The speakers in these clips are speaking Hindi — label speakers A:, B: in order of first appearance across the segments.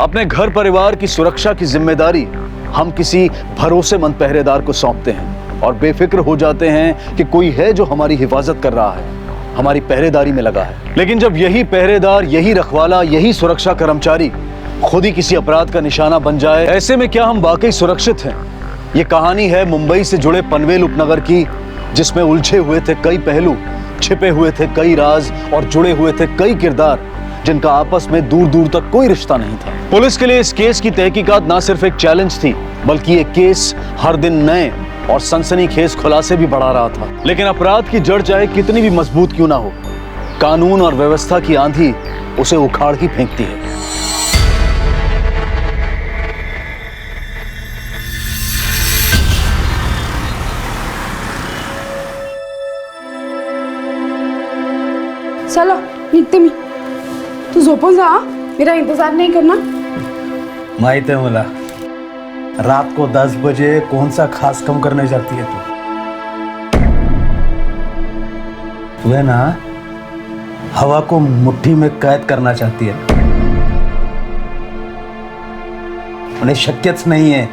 A: अपने घर परिवार की सुरक्षा की जिम्मेदारी हम किसी भरोसेमंद पहरेदार को सौंपते हैं और बेफिक्र हो जाते हैं कि कोई है जो हमारी हिफाजत कर रहा है, हमारी पहरेदारी में लगा है। लेकिन जब यही पहरेदार, यही रखवाला, यही सुरक्षा कर्मचारी खुद ही किसी अपराध का निशाना बन जाए, ऐसे में क्या हम वाकई सुरक्षित हैं? ये कहानी है मुंबई से जुड़े पनवेल उपनगर की, जिसमें उलझे हुए थे कई पहलू, छिपे हुए थे कई राज और जुड़े हुए थे कई किरदार जिनका आपस में दूर दूर तक कोई रिश्ता नहीं था। पुलिस के लिए इस केस की तहकीकात ना सिर्फ एक चैलेंज थी, बल्कि ये केस हर दिन नए और सनसनीखेज खुलासे भी बढ़ा रहा था। लेकिन अपराध की जड़ चाहे कितनी भी मजबूत क्यों ना हो, कानून और व्यवस्था की आंधी उसे उखाड़ ही फेंकती है।
B: चलो निघते मी, तू झोपून जा, मेरा इंतजार नहीं करना।
C: माहित है मला, रात को 10 बजे कौन सा खास काम करने जाती है तू है ना, हवा को मुट्ठी में कैद करना चाहती है। उन्हें शक्यच नहीं है।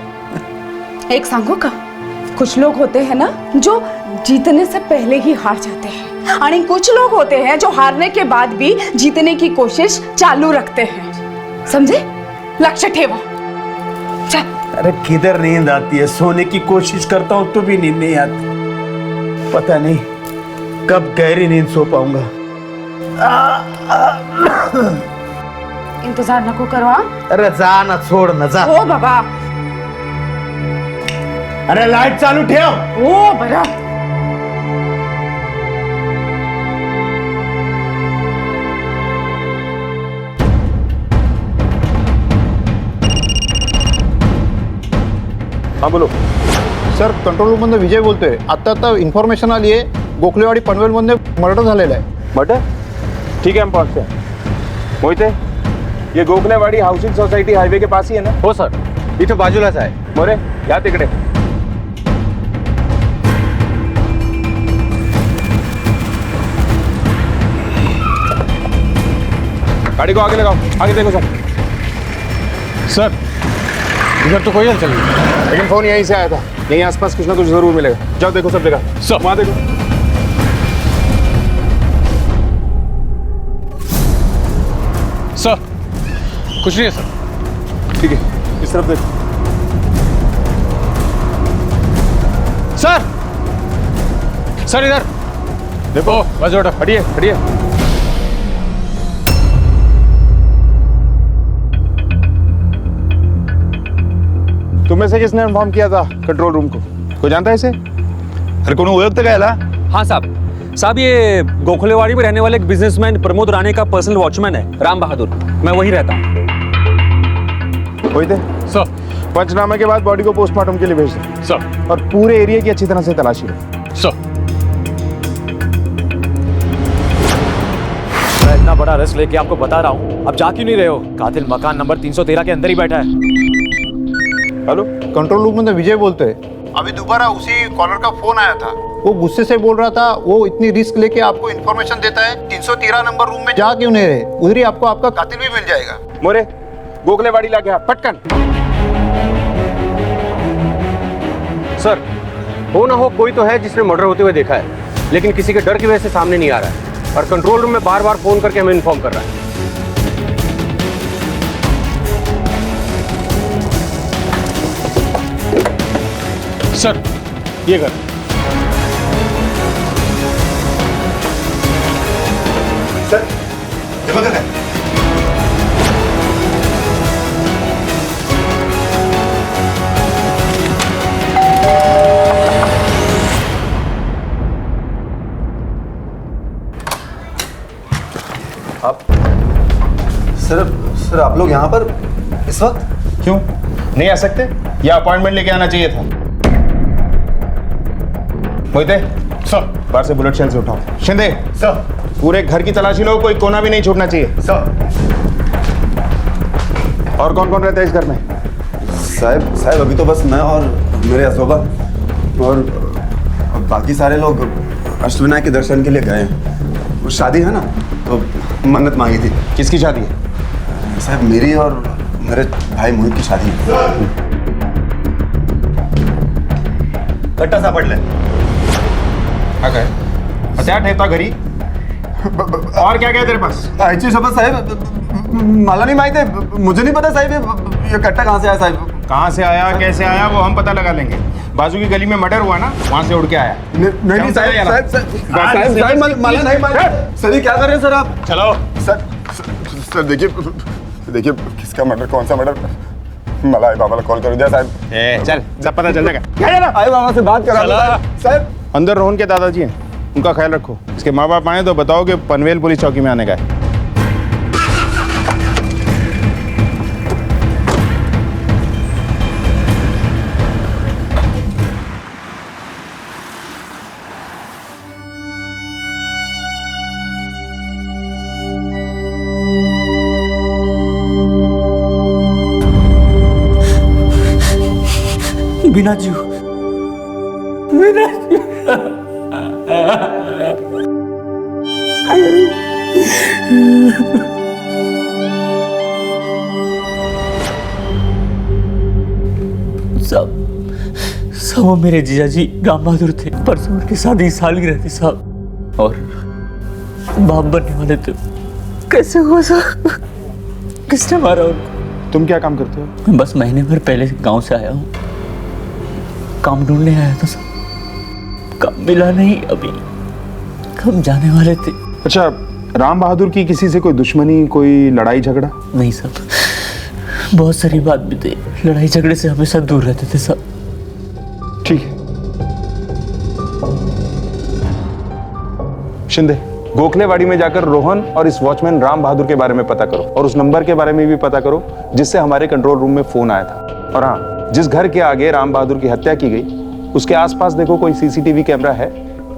B: एक सांगू का, कुछ लोग होते हैं ना जो जीतने से पहले ही हार जाते हैं, और कुछ लोग होते हैं जो हारने के बाद भी जीतने की कोशिश चालू रखते हैं, समझे? लक्ष्य ठेवा। चल।
C: अरे किधर नींद आती है, सोने की कोशिश करता हूं तो भी नींद नहीं आती। पता नहीं कब गहरी नींद सो पाऊंगा।
B: इंतजार नको करो।
C: अरे जा ना, छोड़ ना, जा।
B: ओ बाबा,
C: अरे लाइट चालू ठेव।
B: ओ बरा।
D: हाँ बोलो
E: सर, कंट्रोल रूम मधून विजय बोलतोय। आता इन्फॉर्मेशन आली आहे, गोखलेवाडी पनवेलमध्ये मर्डर झालेला आहे।
D: मर्डर? ठीक है, हम पहुंचते हैं। मोहिते, ये गोखलेवाडी हाउसिंग सोसायटी हाईवे के पास ही है ना? हो सर, इथे बाजूलाच आहे। मोरे, या तिकडे। गाड़ी को आगे लगाओ, आगे देखो सर।
F: सर, इधर तो कोई हलचल नहीं,
D: लेकिन फोन यहीं से आया था, यहीं आसपास कुछ ना कुछ जरूर मिलेगा। जाओ देखो सब जगह।
F: सर।
D: वहां देखो।
F: सर कुछ नहीं है सर।
D: ठीक है, इस तरफ देखो।
F: सर, सर इधर
D: देखो,
F: बस बेटा,
D: हटिए हटिए। तुम्हें से किसने इन्फॉर्म किया था कंट्रोल रूम को? कोई जानता है इसे?
E: अरे कोण ओळखतं का याला?
G: हाँ साहब ये गोखलेवाड़ी में रहने वाले एक बिजनेसमैन प्रमोद राणे का पर्सनल वॉचमैन है, राम बहादुर। मैं वहीं रहता हूँ।
D: मोहिते,
F: सर।
D: पंचनामे के बाद बॉडी को पोस्टमार्टम के लिए भेज दो
F: सर।
D: और पूरे एरिया की अच्छी तरह से तलाशी लो।
F: सर।
H: मैं इतना बड़ा रिस्क लेके आपको बता रहा हूँ, अब जा क्यों नहीं रहे हो? कातिल मकान नंबर 313 के अंदर ही बैठा है।
D: हेलो,
E: कंट्रोल रूम मधून विजय बोलतोय। अभी दोबारा उसी कॉलर का फोन आया था, वो गुस्से से बोल रहा था, वो इतनी रिस्क लेके आपको इन्फॉर्मेशन देता है, 313 नंबर रूम में जा क्यों नहीं रहे? उधर ही आपको आपका कातिल भी मिल जाएगा।
D: मोरे, गोखलेवाड़ी ला गया, पटकन।
I: सर, हो ना हो कोई तो है जिसने मर्डर होते हुए देखा है, लेकिन किसी के डर की वजह से सामने नहीं आ रहा है और कंट्रोल रूम में बार बार फोन करके हमें इन्फॉर्म कर रहा है।
F: सर, ये घर।
E: सर, हे बघा काय?
A: आप सर आप लोग यहाँ पर इस वक्त?
D: क्यों नहीं आ सकते? या अपॉइंटमेंट लेके आना चाहिए था। मोहिते,
F: सर।
D: बाहर से बुलेट शेल से उठाओ। शिंदे,
E: सर।
D: पूरे घर की तलाशी लो, कोई कोना भी नहीं छूटना चाहिए।
E: सर।
D: और कौन कौन रहता है इस घर में?
A: साहब अभी तो बस मैं और मेरे असोबा और बाकी सारे लोग अष्टविनायक के दर्शन के लिए गए हैं। वो शादी है ना, तो मन्नत मांगी थी।
D: किसकी शादी है?
A: साहब मेरी और
J: मेरे भाई मोहित की शादी कट्टा सापडलाय.
D: हा काय हत्या ठेवता घरी और क्या क्या तेरे पास?
J: आईची शपथ साहेब मला नहीं माहित है. मुझे नहीं पता साहेब ये कट्टा कहाँ से आया साहेब.
D: कहाँ से आया कैसे आया वो हम पता लगा लेंगे. बाजू की गली में मर्डर हुआ ना, वहाँ से उड़ के आया.
J: नहीं साहेब मला नहीं माहित. सर ये क्या कर रहे हैं सर आप.
D: चलो
J: सर देखिए किसका मर्डर कौन सा मर्डर. मला आई बाबाला कॉल करू द्या साहेब.
D: चल सब पता चल जाएगा.
J: आई बाबा से बात करा साहेब.
D: अंदर रोहन के दादाजी हैं, उनका ख्याल रखो. इसके माँ बाप आए तो बताओ कि पनवेल पुलिस चौकी में आने का है.
H: बिना जीव सब वो मेरे जीजा जी राम बहादुर थे. परसों उनकी शादी सालगिरह थी साहब, और बाप बनने वाले थे. कैसे हुआ साहब. किसने मारा उनको.
D: तुम क्या काम करते हो?
H: मैं बस महीने भर पहले गांव से आया हूँ. काम ढूंढने आया था साहब. काम मिला नहीं. अभी हम जाने वाले थे.
D: अच्छा, राम बहादुर की किसी से कोई दुश्मनी, कोई लड़ाई झगड़ा?
H: नहीं साहब, बहुत सारी बात भी थी. लड़ाई झगड़े से हमेशा दूर रहते थे साहब.
D: ठीक है. शिंदे, गोखलेवाड़ी में जाकर रोहन और इस वॉचमैन राम बहादुर के बारे में पता करो, और उस नंबर के बारे में भी पता करो जिससे हमारे कंट्रोल रूम में फोन आया था. और हाँ, जिस घर के आगे राम बहादुर की हत्या की गई उसके आसपास देखो कोई सीसीटीवी कैमरा है.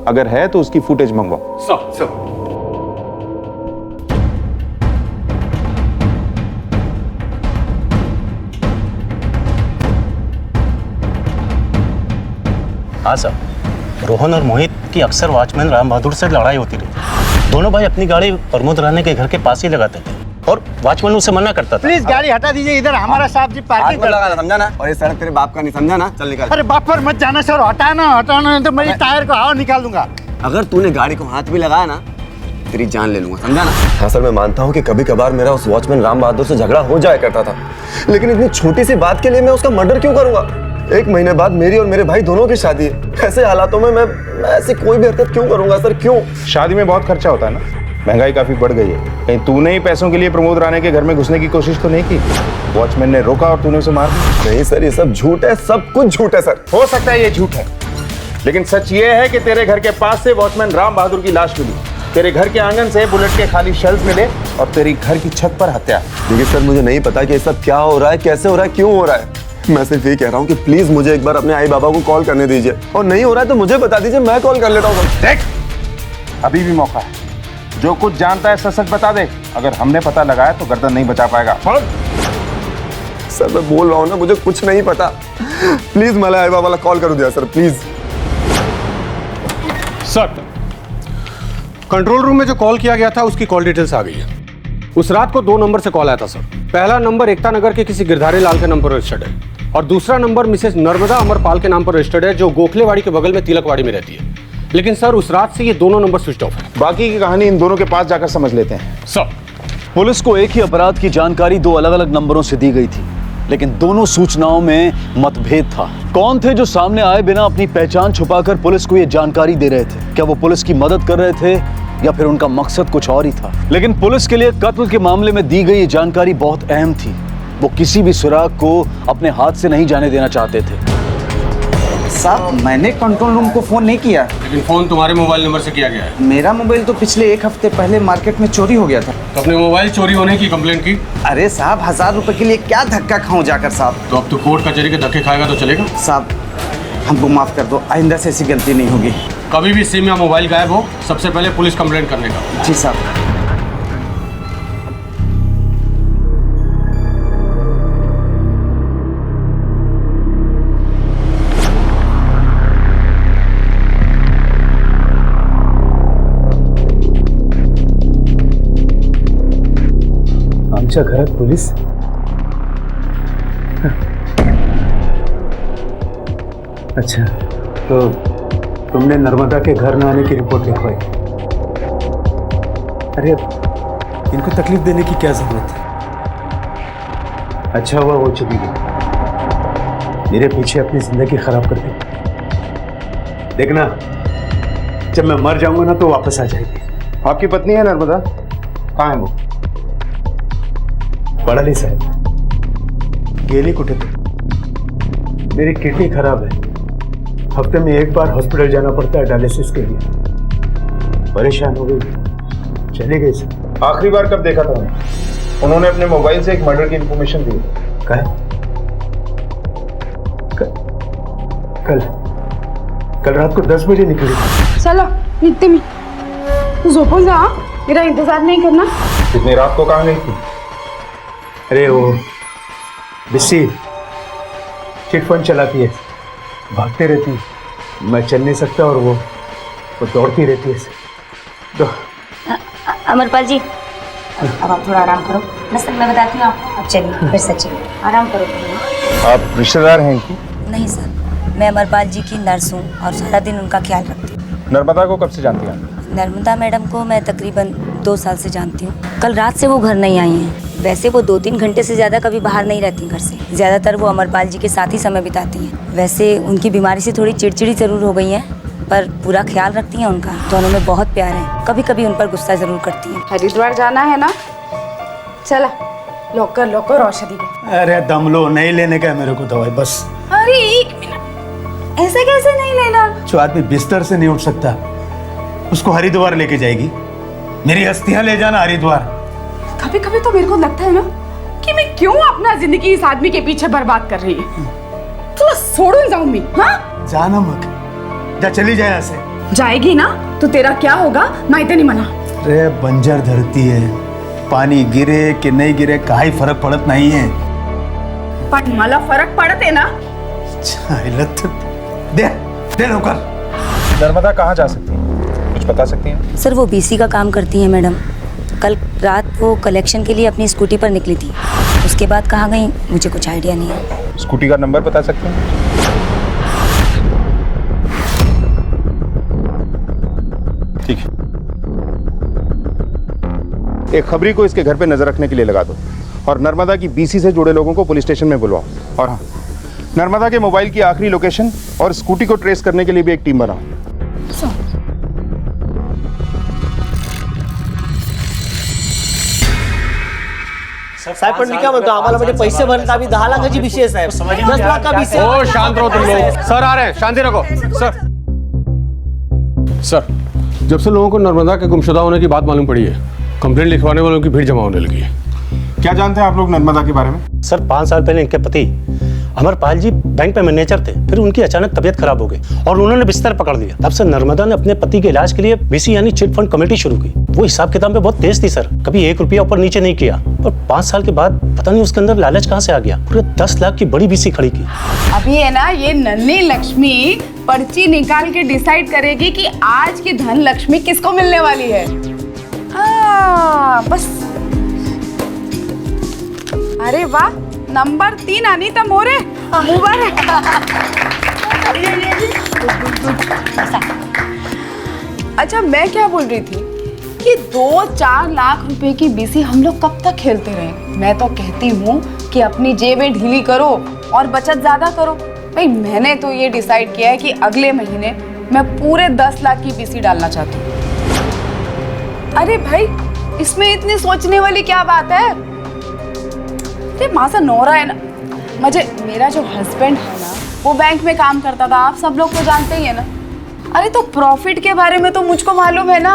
D: अगर है तो उसकी फुटेज मंगवाओ.
J: सर
K: हाँ साहब, रोहन और मोहित की अक्सर वॉचमैन राम बहादुर से लड़ाई होती रहती. दोनों भाई अपनी गाड़ी प्रमोद राणे के घर के पास ही लगाते थे और वॉचमैन उसे मना करता था.
L: प्लीज गाड़ी हटा दीजिए, इधर हमारा साहब जी पार्किंग कर.
J: समझा ना. और ये सड़क तेरे बाप का नहीं, समझा ना. चल निकाल.
L: अरे बाप पर मत जाना सर. हटाना नहीं तो मेरी टायर को हवा निकाल दूंगा.
J: अगर तूने गाड़ी को हाथ भी लगाया ना तेरी जान ले लूंगा, समझा ना. हाँ सर, मैं मानता हूँ कि कभी कभार मेरा उस वॉचमैन राम बहादुर से झगड़ा हो जाया करता था, लेकिन इतनी छोटी सी बात के लिए मैं उसका मर्डर क्यों करूंगा. 1 महीने बाद मेरी और मेरे भाई दोनों की शादी है. ऐसे हालातों में मैं ऐसी कोई भी हरकत क्यों करूंगा सर. क्यों.
D: शादी में बहुत खर्चा होता है ना, महंगाई काफी बढ़ गई है. कहीं तूने ही पैसों के लिए प्रमोद राणे के घर में घुसने की कोशिश तो नहीं की? वॉचमैन ने रोका और तूने उसे मार दिया?
J: नहीं सर, ये सब झूठ है. सब कुछ झूठ है सर.
D: हो सकता है ये झूठ है, लेकिन सच ये है कि तेरे घर के पास से वॉचमैन राम बहादुर की लाश मिली, तेरे घर के आंगन से बुलेट के खाली शेल्स मिले और तेरी घर की छत पर हत्या.
J: देखिए सर, मुझे नहीं पता कि ये सब क्या हो रहा है, कैसे हो रहा है, क्यों हो रहा है. मैं सिर्फ ये कह रहा हूँ कि प्लीज मुझे एक बार अपने आई बाबा को कॉल करने दीजिए, और नहीं हो रहा है तो मुझे बता दीजिए, मैं कॉल कर लेता हूँ.
D: देख, अभी भी मौका है. जो कुछ जानता है सच सच बता दे. अगर हमने पता लगाया तो गर्दन नहीं बचा पाएगा.
J: सर मैं बोल रहा हूँ ना, मुझे कुछ नहीं पता. प्लीज मला आई बाबाला कॉल करू दिया sir, please.
I: Sir, control room में जो कॉल किया गया था उसकी कॉल डिटेल्स आ गई है. उस रात को 2 नंबर से कॉल आया था सर. पहला नंबर एकता नगर के किसी गिरधारी लाल के नाम पर रजिस्टर्ड है, और दूसरा नंबर मिसेस नर्मदा अमरपाल के नाम पर रजिस्टर्ड है, जो गोखलेवाड़ी के बगल में तिलकवाड़ी में रहती है. लेकिन सर उस रात से ये दोनों नंबर स्विच ऑफ है.
D: बाकी की कहानी इन दोनों के पास जाकर समझ लेते हैं.
F: सर,
A: पुलिस को एक ही अपराध की जानकारी 2 अलग-अलग नंबरों से दी गई थी, लेकिन दोनों सूचनाओं में मतभेद था. कौन थे जो सामने आए बिना अपनी पहचान छुपाकर पुलिस को यह जानकारी दे रहे थे? क्या वो पुलिस की मदद कर रहे थे या फिर उनका मकसद कुछ और ही था? लेकिन पुलिस के लिए कत्ल के मामले में दी गई ये जानकारी बहुत अहम थी. वो किसी भी सुराग को अपने हाथ से नहीं जाने देना चाहते थे.
L: साहब, मैंने कंट्रोल रूम को फोन नहीं किया.
I: लेकिन फोन तुम्हारे मोबाइल नंबर से किया गया है.
L: मेरा मोबाइल तो पिछले 1 हफ्ते पहले मार्केट में चोरी हो गया था.
I: तो अपने मोबाइल चोरी होने की कंप्लेंट की?
L: अरे साहब, 1000 रुपए के लिए क्या धक्का खाऊं जाकर साहब.
I: तो अब तो कोर्ट कचहरी के धक्के खाएगा तो चलेगा?
L: साहब हमको माफ कर दो, आइंदा से ऐसी गलती नहीं होगी.
I: कभी भी सिम या मोबाइल गायब हो, सबसे पहले पुलिस कंप्लेंट करने का.
L: जी साहब.
C: आमच्या घरात पोलीस. अच्छा, तो तुमने नर्मदा के घर न आने की रिपोर्ट लिखवाई। अरे इनको तकलीफ देने की क्या जरूरत है? अच्छा हुआ वो चली गई, मेरे पीछे अपनी जिंदगी खराब कर दी। देखना, जब मैं मर जाऊंगा ना तो वापस आ जाएगी।
D: आपकी पत्नी है नर्मदा, कहाँ है वो?
C: पढ़ाली साहब, गेली कुठे थे? मेरी किडनी खराब है, हफ्ते में एक बार हॉस्पिटल जाना पड़ता है डायलिसिस के लिए। परेशान हो गई, चली गई सर।
D: आखिरी बार कब देखा था उन्हें? उन्होंने अपने मोबाइल से एक मर्डर की इंफॉर्मेशन दी।
C: कल रात को 10 बजे निकली।
B: चलो इतने में तू झोपून जा, मेरा इंतजार नहीं करना।
D: इतनी रात को कहाँ गई थी?
C: अरे वो बिस्सी चिट फंड चलाती है, भागते रहती है। मैं चल नहीं सकता और वो दौड़ती रहती है। तो
M: अमरपाल जी, अब आप थोड़ा आराम करो। मैं बताती हूँ आपको। अब चलिए, फिर से चलिए, आराम करो।
D: आप रिश्तेदार हैं इनकी?
M: नहीं सर, मैं अमरपाल जी की नर्स हूँ और सारा दिन उनका ख्याल रखती हूँ।
D: नर्मदा को कब से जानती हैं?
M: नर्मदा मैडम को मैं तकरीबन 2 साल से जानती हूँ। कल रात से वो घर नहीं आई हैं। वैसे वो 2-3 घंटे से ज़्यादा कभी बाहर नहीं रहती घर से। ज़्यादातर वो अमरपाल जी के साथ ही समय बिताती हैं। वैसे उनकी बीमारी से थोड़ी चिड़चिड़ी ज़रूर हो गई हैं, पर पूरा ख्याल रखती हैं उनका। दोनों में बहुत प्यार है, कभी कभी उन पर गुस्सा ज़रूर करती हैं।
B: हरिद्वार जाना है ना, चला लोकर औषधि दे।
C: अरे दम लो, नहीं लेने का है मेरे को दवाई, बस।
B: अरे 1 मिनट, ऐसे कैसे नहीं लेना?
C: जो आदमी बिस्तर से नहीं उठ सकता उसको हरिद्वार लेके जाएगी? मेरी अस्थियां ले जाना हरिद्वार।
B: कभी कभी तो मेरे को लगता है ना कि मैं क्यों अपना जिंदगी इस आदमी के पीछे बर्बाद कर रही हूँ। तो छोड़ूं जाऊं मैं? हाँ,
C: जाना मत, जा, चली जाए यहाँ से।
B: जाएगी ना तो तेरा क्या होगा, मैं इतनी मना।
C: अरे बंजर धरती है, पानी गिरे कि नहीं गिरे काही फरक पड़त नहीं है।
B: पर मला फरक पड़त है ना।
C: दे नौकर।
D: नर्मदा कहाँ जा सकती है, कुछ बता सकती हैं?
M: सर वो बीसी का काम करती हैं मैडम। कल रात वो कलेक्शन के लिए अपनी स्कूटी पर निकली थी, उसके बाद कहाँ गई मुझे कुछ आइडिया नहीं है।
D: स्कूटी का नंबर बता सकते हैं? ठीक है, एक खबरी को इसके घर पे नजर रखने के लिए लगा दो और नर्मदा की बीसी से जुड़े लोगों को पुलिस स्टेशन में बुलवाओ। और हाँ, नर्मदा के मोबाइल की आखिरी लोकेशन और स्कूटी को ट्रेस करने के लिए भी एक टीम बनाओ।
H: साहेब पण मी काय म्हणतो, आम्हाला म्हणजे पैसे भरता अभी 10 लाखाची विषय साहेब, 10 लाख का विषय।
F: ओ शांत रहो तुम लोग। सर आ रहे हैं, शांति रखो। सर,
I: जब से लोगों को नर्मदा के गुमशुदा होने की बात मालूम पड़ी है, कंप्लेंट लिखवाने वालों की भीड़ जमा होने लगी है।
D: क्या जानते हैं आप लोग नर्मदा के बारे में?
K: सर 5 साल पहले इनके पति अमरपाल जी बैंक में मैनेजर थे, फिर उनकी अचानक तबीयत खराब हो गई और उन्होंने बिस्तर पकड़ लिया। तब से नर्मदा ने अपने पति के इलाज के लिए बीसी यानी चिट फंड कमेटी शुरू की। वो हिसाब किताब में बहुत तेज थी सर, कभी 1 रुपया ऊपर नीचे नहीं किया। और 5 साल के बाद पता नहीं उसके अंदर लालच कहाँ से आ गया, पूरे 10 लाख की बड़ी बीसी खड़ी की।
B: अभी है ना, ये नन्ही लक्ष्मी पर्ची निकाल के डिसाइड करेगी कि आज की धन लक्ष्मी किसको मिलने वाली है। हाँ बस। अरे वाह, नंबर 3 अनीता मोरे, मुबारक। अच्छा मैं क्या बोल रही थी कि 2-4 लाख रुपए की बीसी हम लोग कब तक खेलते रहे? मैं तो कहती हूँ कि अपनी जेबें ढीली करो और बचत ज्यादा करो। भाई मैंने तो ये डिसाइड किया है कि अगले महीने मैं पूरे 10 लाख की बीसी डालना चाहती हूँ। अरे भाई इसमें इतनी सोचने वाली क्या बात है? माझा नोरा है ना, मुझे मेरा जो हस्बैंड है ना वो बैंक में काम करता था, आप सब लोग तो जानते ही है ना। अरे तो प्रॉफिट के बारे में तो मुझको मालूम है ना,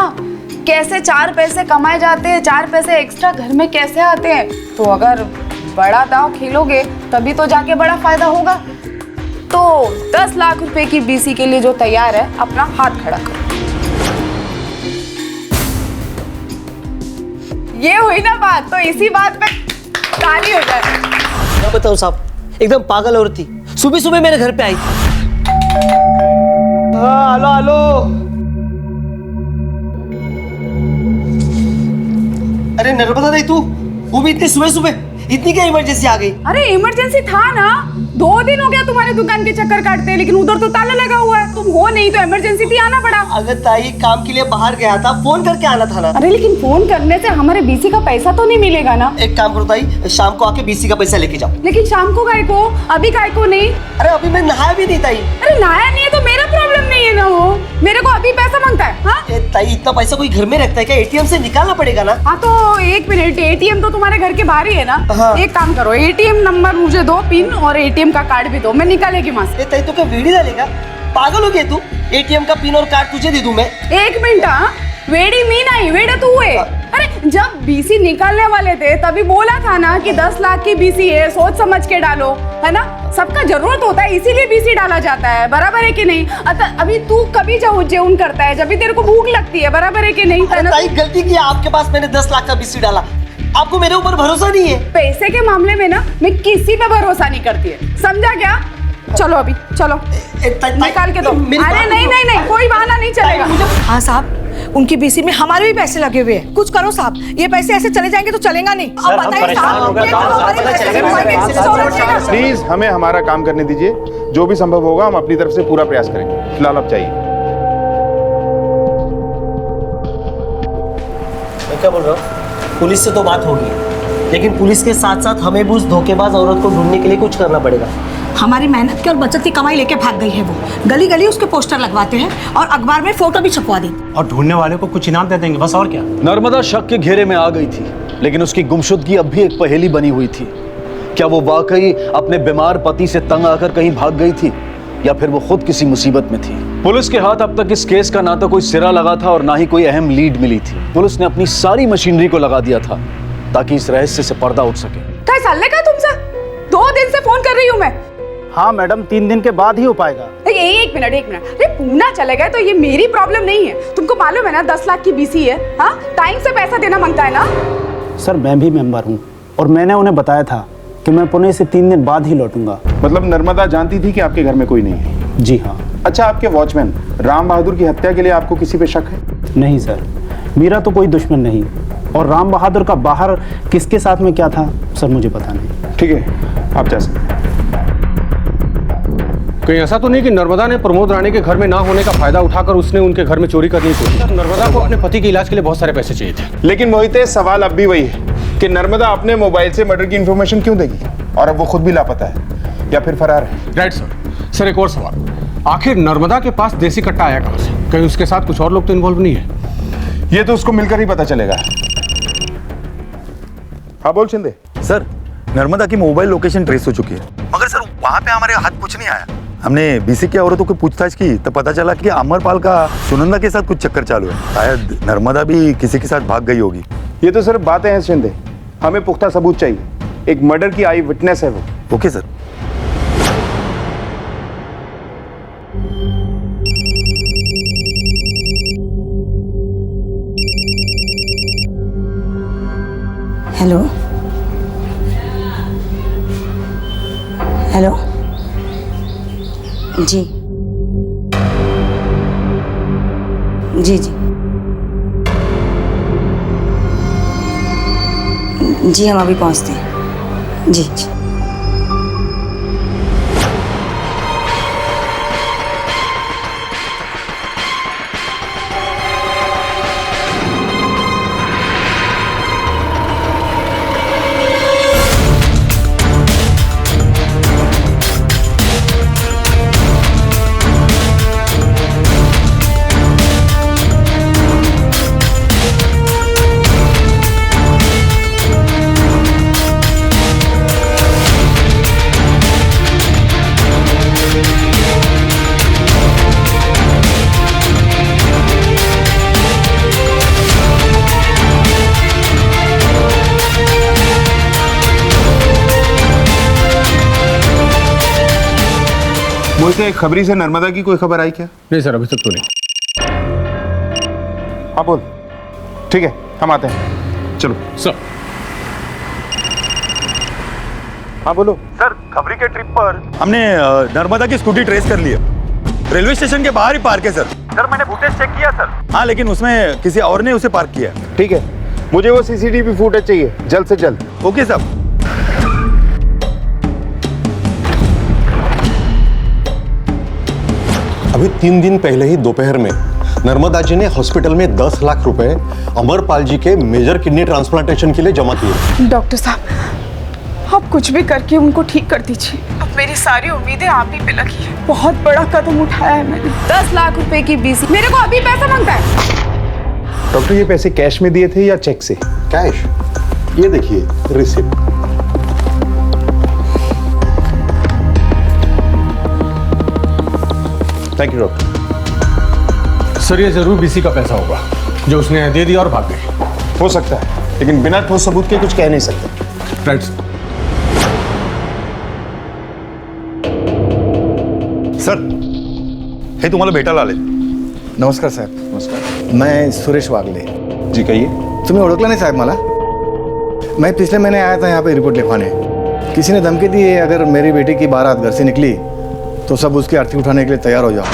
B: कैसे 4 पैसे कमाए जाते हैं, 4 पैसे एक्स्ट्रा घर में कैसे आते हैं। तो अगर बड़ा दांव खेलोगे तभी तो जाके बड़ा फायदा होगा। तो 10 लाख रुपए की बीसी के लिए जो तैयार है अपना हाथ खड़ा करो। ये हुई ना बात, तो इसी बात पे ताली हो जाए।
H: क्या बताऊं साहब, एकदम पागल औरत थी, सुबह सुबह मेरे घर पे आई थी। हेलो हेलो, अरे नर्मदा नहीं तू, वो भी इतनी सुबह सुबह?
N: इतनी क्या इमरजेंसी आ गई?
B: अरे इमरजेंसी था ना, 2 दिन हो गया तुम्हारे दुकान के चक्कर काटते, लेकिन उधर तो ताला लगा हुआ है, तुम हो नहीं तो इमरजेंसी थी, आना पड़ा।
N: अगर ताई काम के लिए बाहर गया था, फोन करके आना था ना।
B: अरे लेकिन फोन करने से हमारे बीसी का पैसा तो नहीं मिलेगा ना।
N: एक काम करो ताई, शाम को आके बीसी का पैसा लेके जाओ।
B: लेकिन शाम को काय को, अभी काय को नहीं?
N: अरे अभी मैं नहाया भी नहीं ताई।
B: अरे नहाया नहीं है तो मेरा प्रॉब्लम नहीं है ना, वो मेरे को अभी पैसा मांगता है। हाँ
N: ताई, इतना पैसा कोई घर में रखता है क्या? एटीएम से निकालना पड़ेगा ना।
B: हाँ तो 1 मिनट, एटीएम तो तुम्हारे घर के बाहर ही है ना।
N: हाँ।
B: एक काम करो, एटीएम नंबर मुझे दो, पिन और एटीएम का कार्ड भी दो, मैं निकालेगी वहाँ से।
N: ताई तो क्या वेड़ी डालेगा? पागल हो गया तू? एटीएम का पिन और कार्ड तुझे दे दूं मैं?
B: 1 मिनट, हाँ वेड़ी मी नहीं, वेड़ा तू है। अरे जब बीसी निकालने वाले थे तभी बोला था ना कि 10 लाख की बीसी है, सोच समझ के डालो, है ना। सबका जरूरत होता है इसीलिए बीसी डाला जाता है, बराबर है कि नहीं? अभी तू कभी जेऊन करता है जब भी तेरे को भूख लगती है, बराबर है कि नहीं?
N: ताई गलती की, आपके पास मैंने 10 लाख का बीसी डाला, आपको मेरे ऊपर भरोसा नहीं है?
B: पैसे के मामले में ना मैं किसी पे भरोसा नहीं करती है, समझा क्या? चलो अभी चलो, निकाल के दो। अरे नहीं नहीं नहीं, कोई बहाना नहीं चलेगा।
O: हाँ साहब, उनकी बीसी में हमारे भी पैसे लगे हुए हैं, कुछ करो साहब, ये पैसे ऐसे चले जाएंगे तो चलेगा नहीं। अब बताइए साहब,
D: प्लीज हमें हमारा काम करने दीजिए, जो भी संभव होगा हम अपनी तरफ से पूरा प्रयास करेंगे। फिलहाल आप चाहिए।
N: मैं क्या बोल रहा हूँ, पुलिस से तो बात होगी, लेकिन पुलिस के साथ साथ हमें भी उस धोखेबाज औरत को ढूंढने के लिए कुछ करना पड़ेगा।
O: हमारी मेहनत की और बचत की कमाई लेके भाग गई है वो। गली गली उसके पोस्टर लगवाते हैं और अखबार में फोटो भी छपवा देते,
K: और ढूंढने वाले को कुछ इनाम दे देंगे, बस और क्या।
A: नर्मदा शक के घेरे में आ गई थी, लेकिन उसकी गुमशुदगी अब भी एक पहेली बनी हुई थी। क्या वो वाकई अपने बीमार पति से तंग आकर कहीं भाग गई थी, या फिर वो खुद किसी मुसीबत में थी? पुलिस के हाथ अब तक इस केस का ना तो कोई सिरा लगा था और ना ही कोई अहम लीड मिली थी। पुलिस ने अपनी सारी मशीनरी को लगा दिया था ताकि इस रहस्य से पर्दा उठ सके।
B: क्या साले का तुमसे 2 दिन से फोन कर रही हूँ मैं।
L: हाँ मैडम, 3 दिन के बाद ही हो पाएगा।
B: एक मिनट, अरे पूना चले गए तो ये मेरी प्रॉब्लम नहीं है, तुमको मालूम है ना 10 लाख की बीसी है। हाँ टाइम से पैसा देना मांगता है ना।
L: सर मैं भी मेंबर हूँ और मैंने उन्हें बताया था कि मैं पुणे से 3 दिन बाद ही लौटूंगा।
D: मतलब नर्मदा जानती थी कि आपके घर में कोई नहीं है?
L: जी हाँ।
D: अच्छा, आपके वॉचमैन राम बहादुर की हत्या के लिए आपको किसी पे शक है?
L: नहीं सर, मेरा तो कोई दुश्मन नहीं, और राम बहादुर का बाहर किसके साथ में क्या था सर मुझे पता नहीं।
D: ठीक है, आप जा सकते हैं।
I: कहीं ऐसा तो नहीं कि नर्मदा ने प्रमोद राणे के घर में ना होने का फायदा उठाकर उसने उनके घर में चोरी करने की कोशिश? नर्मदा को अपने पति के इलाज के लिए बहुत सारे पैसे चाहिए थे।
D: लेकिन मोहित, सवाल अब भी वही है कि नर्मदा अपने मोबाइल से मर्डर की इंफॉर्मेशन क्यों देगी, और अब वो खुद भी लापता है या फिर फरार है?
I: राइट सर, एक और सवाल, आखिर नर्मदा के पास देसी कट्टा आया कहां से? कहीं उसके साथ कुछ और लोग तो इन्वॉल्व नहीं है?
D: ये तो उसको मिलकर ही पता चलेगा। हाँ बोल शिंदे।
P: सर, नर्मदा की मोबाइल लोकेशन ट्रेस हो चुकी है, मगर सर वहाँ पे हमारे हाथ कुछ नहीं आया। हमने बीसी की औरतों को पूछताछ की तो पता चला कि अमरपाल का सुनंदा के साथ कुछ चक्कर चालू है। शायद नर्मदा भी किसी के साथ भाग गई होगी।
D: ये तो सिर्फ बातें हैं शिंदे, हमें पुख्ता सबूत चाहिए। एक मर्डर की आई विटनेस है वो।
P: Okay sir.
M: हेलो हेलो, जी जी जी जी, हम अभी पहुंचते हैं। जी जी।
D: बोलते खबरी से नर्मदा की कोई खबर आई क्या?
I: नहीं सर, अभी तक तो नहीं।
D: हाँ बोल। ठीक है, हम आते हैं, चलो
I: सर।
D: हाँ बोलो
P: सर, खबरी के ट्रिप पर हमने नर्मदा की स्कूटी ट्रेस कर ली है। रेलवे स्टेशन के बाहर ही पार्क है सर। सर मैंने फुटेज चेक किया सर। हाँ, लेकिन उसमें किसी और ने उसे पार्क किया।
D: ठीक है, मुझे वो सीसीटीवी फुटेज चाहिए जल्द से जल्द।
P: ओके साहब।
Q: अभी 3 दिन पहले ही दोपहर में नर्मदा जी ने हॉस्पिटल में 10 लाख रुपए अमरपाल जी के मेजर किडनी ट्रांसप्लांटेशन के लिए जमा किए।
B: डॉक्टर साहब, आप कुछ भी करके उनको ठीक कर दीजिए। अब मेरी सारी उम्मीदें आप ही पे लगी है। बहुत बड़ा कदम उठाया है मैंने। 10 लाख रुपए की बीसी, मेरे को अभी पैसा मांगता है।
D: डॉक्टर, ये पैसे कैश में दिए थे या चेक से?
Q: कैश। ये देखिए receipt.
D: Thank you doctor.
I: Sir ये जरूर बीसी का पैसा होगा जो उसने दे दिया और भाग गए।
D: हो सकता है, लेकिन बिना ठोस सबूत के कुछ कह नहीं सकते।
I: राइट
P: सर, हे तुम्हाला भेटायला आले।
R: नमस्कार साहेब.
D: नमस्कार.
R: मैं सुरेश वागले.
D: जी कहिए.
R: तुम्हें ओळखला नहीं साहब मला? मैं पिछले महीने आया था यहाँ पे रिपोर्ट लिखवाने. किसी ने धमकी दी है अगर मेरी बेटी की बारात घर से निकली तो सब उसकी आरती उठाने के लिए तैयार हो जाओ.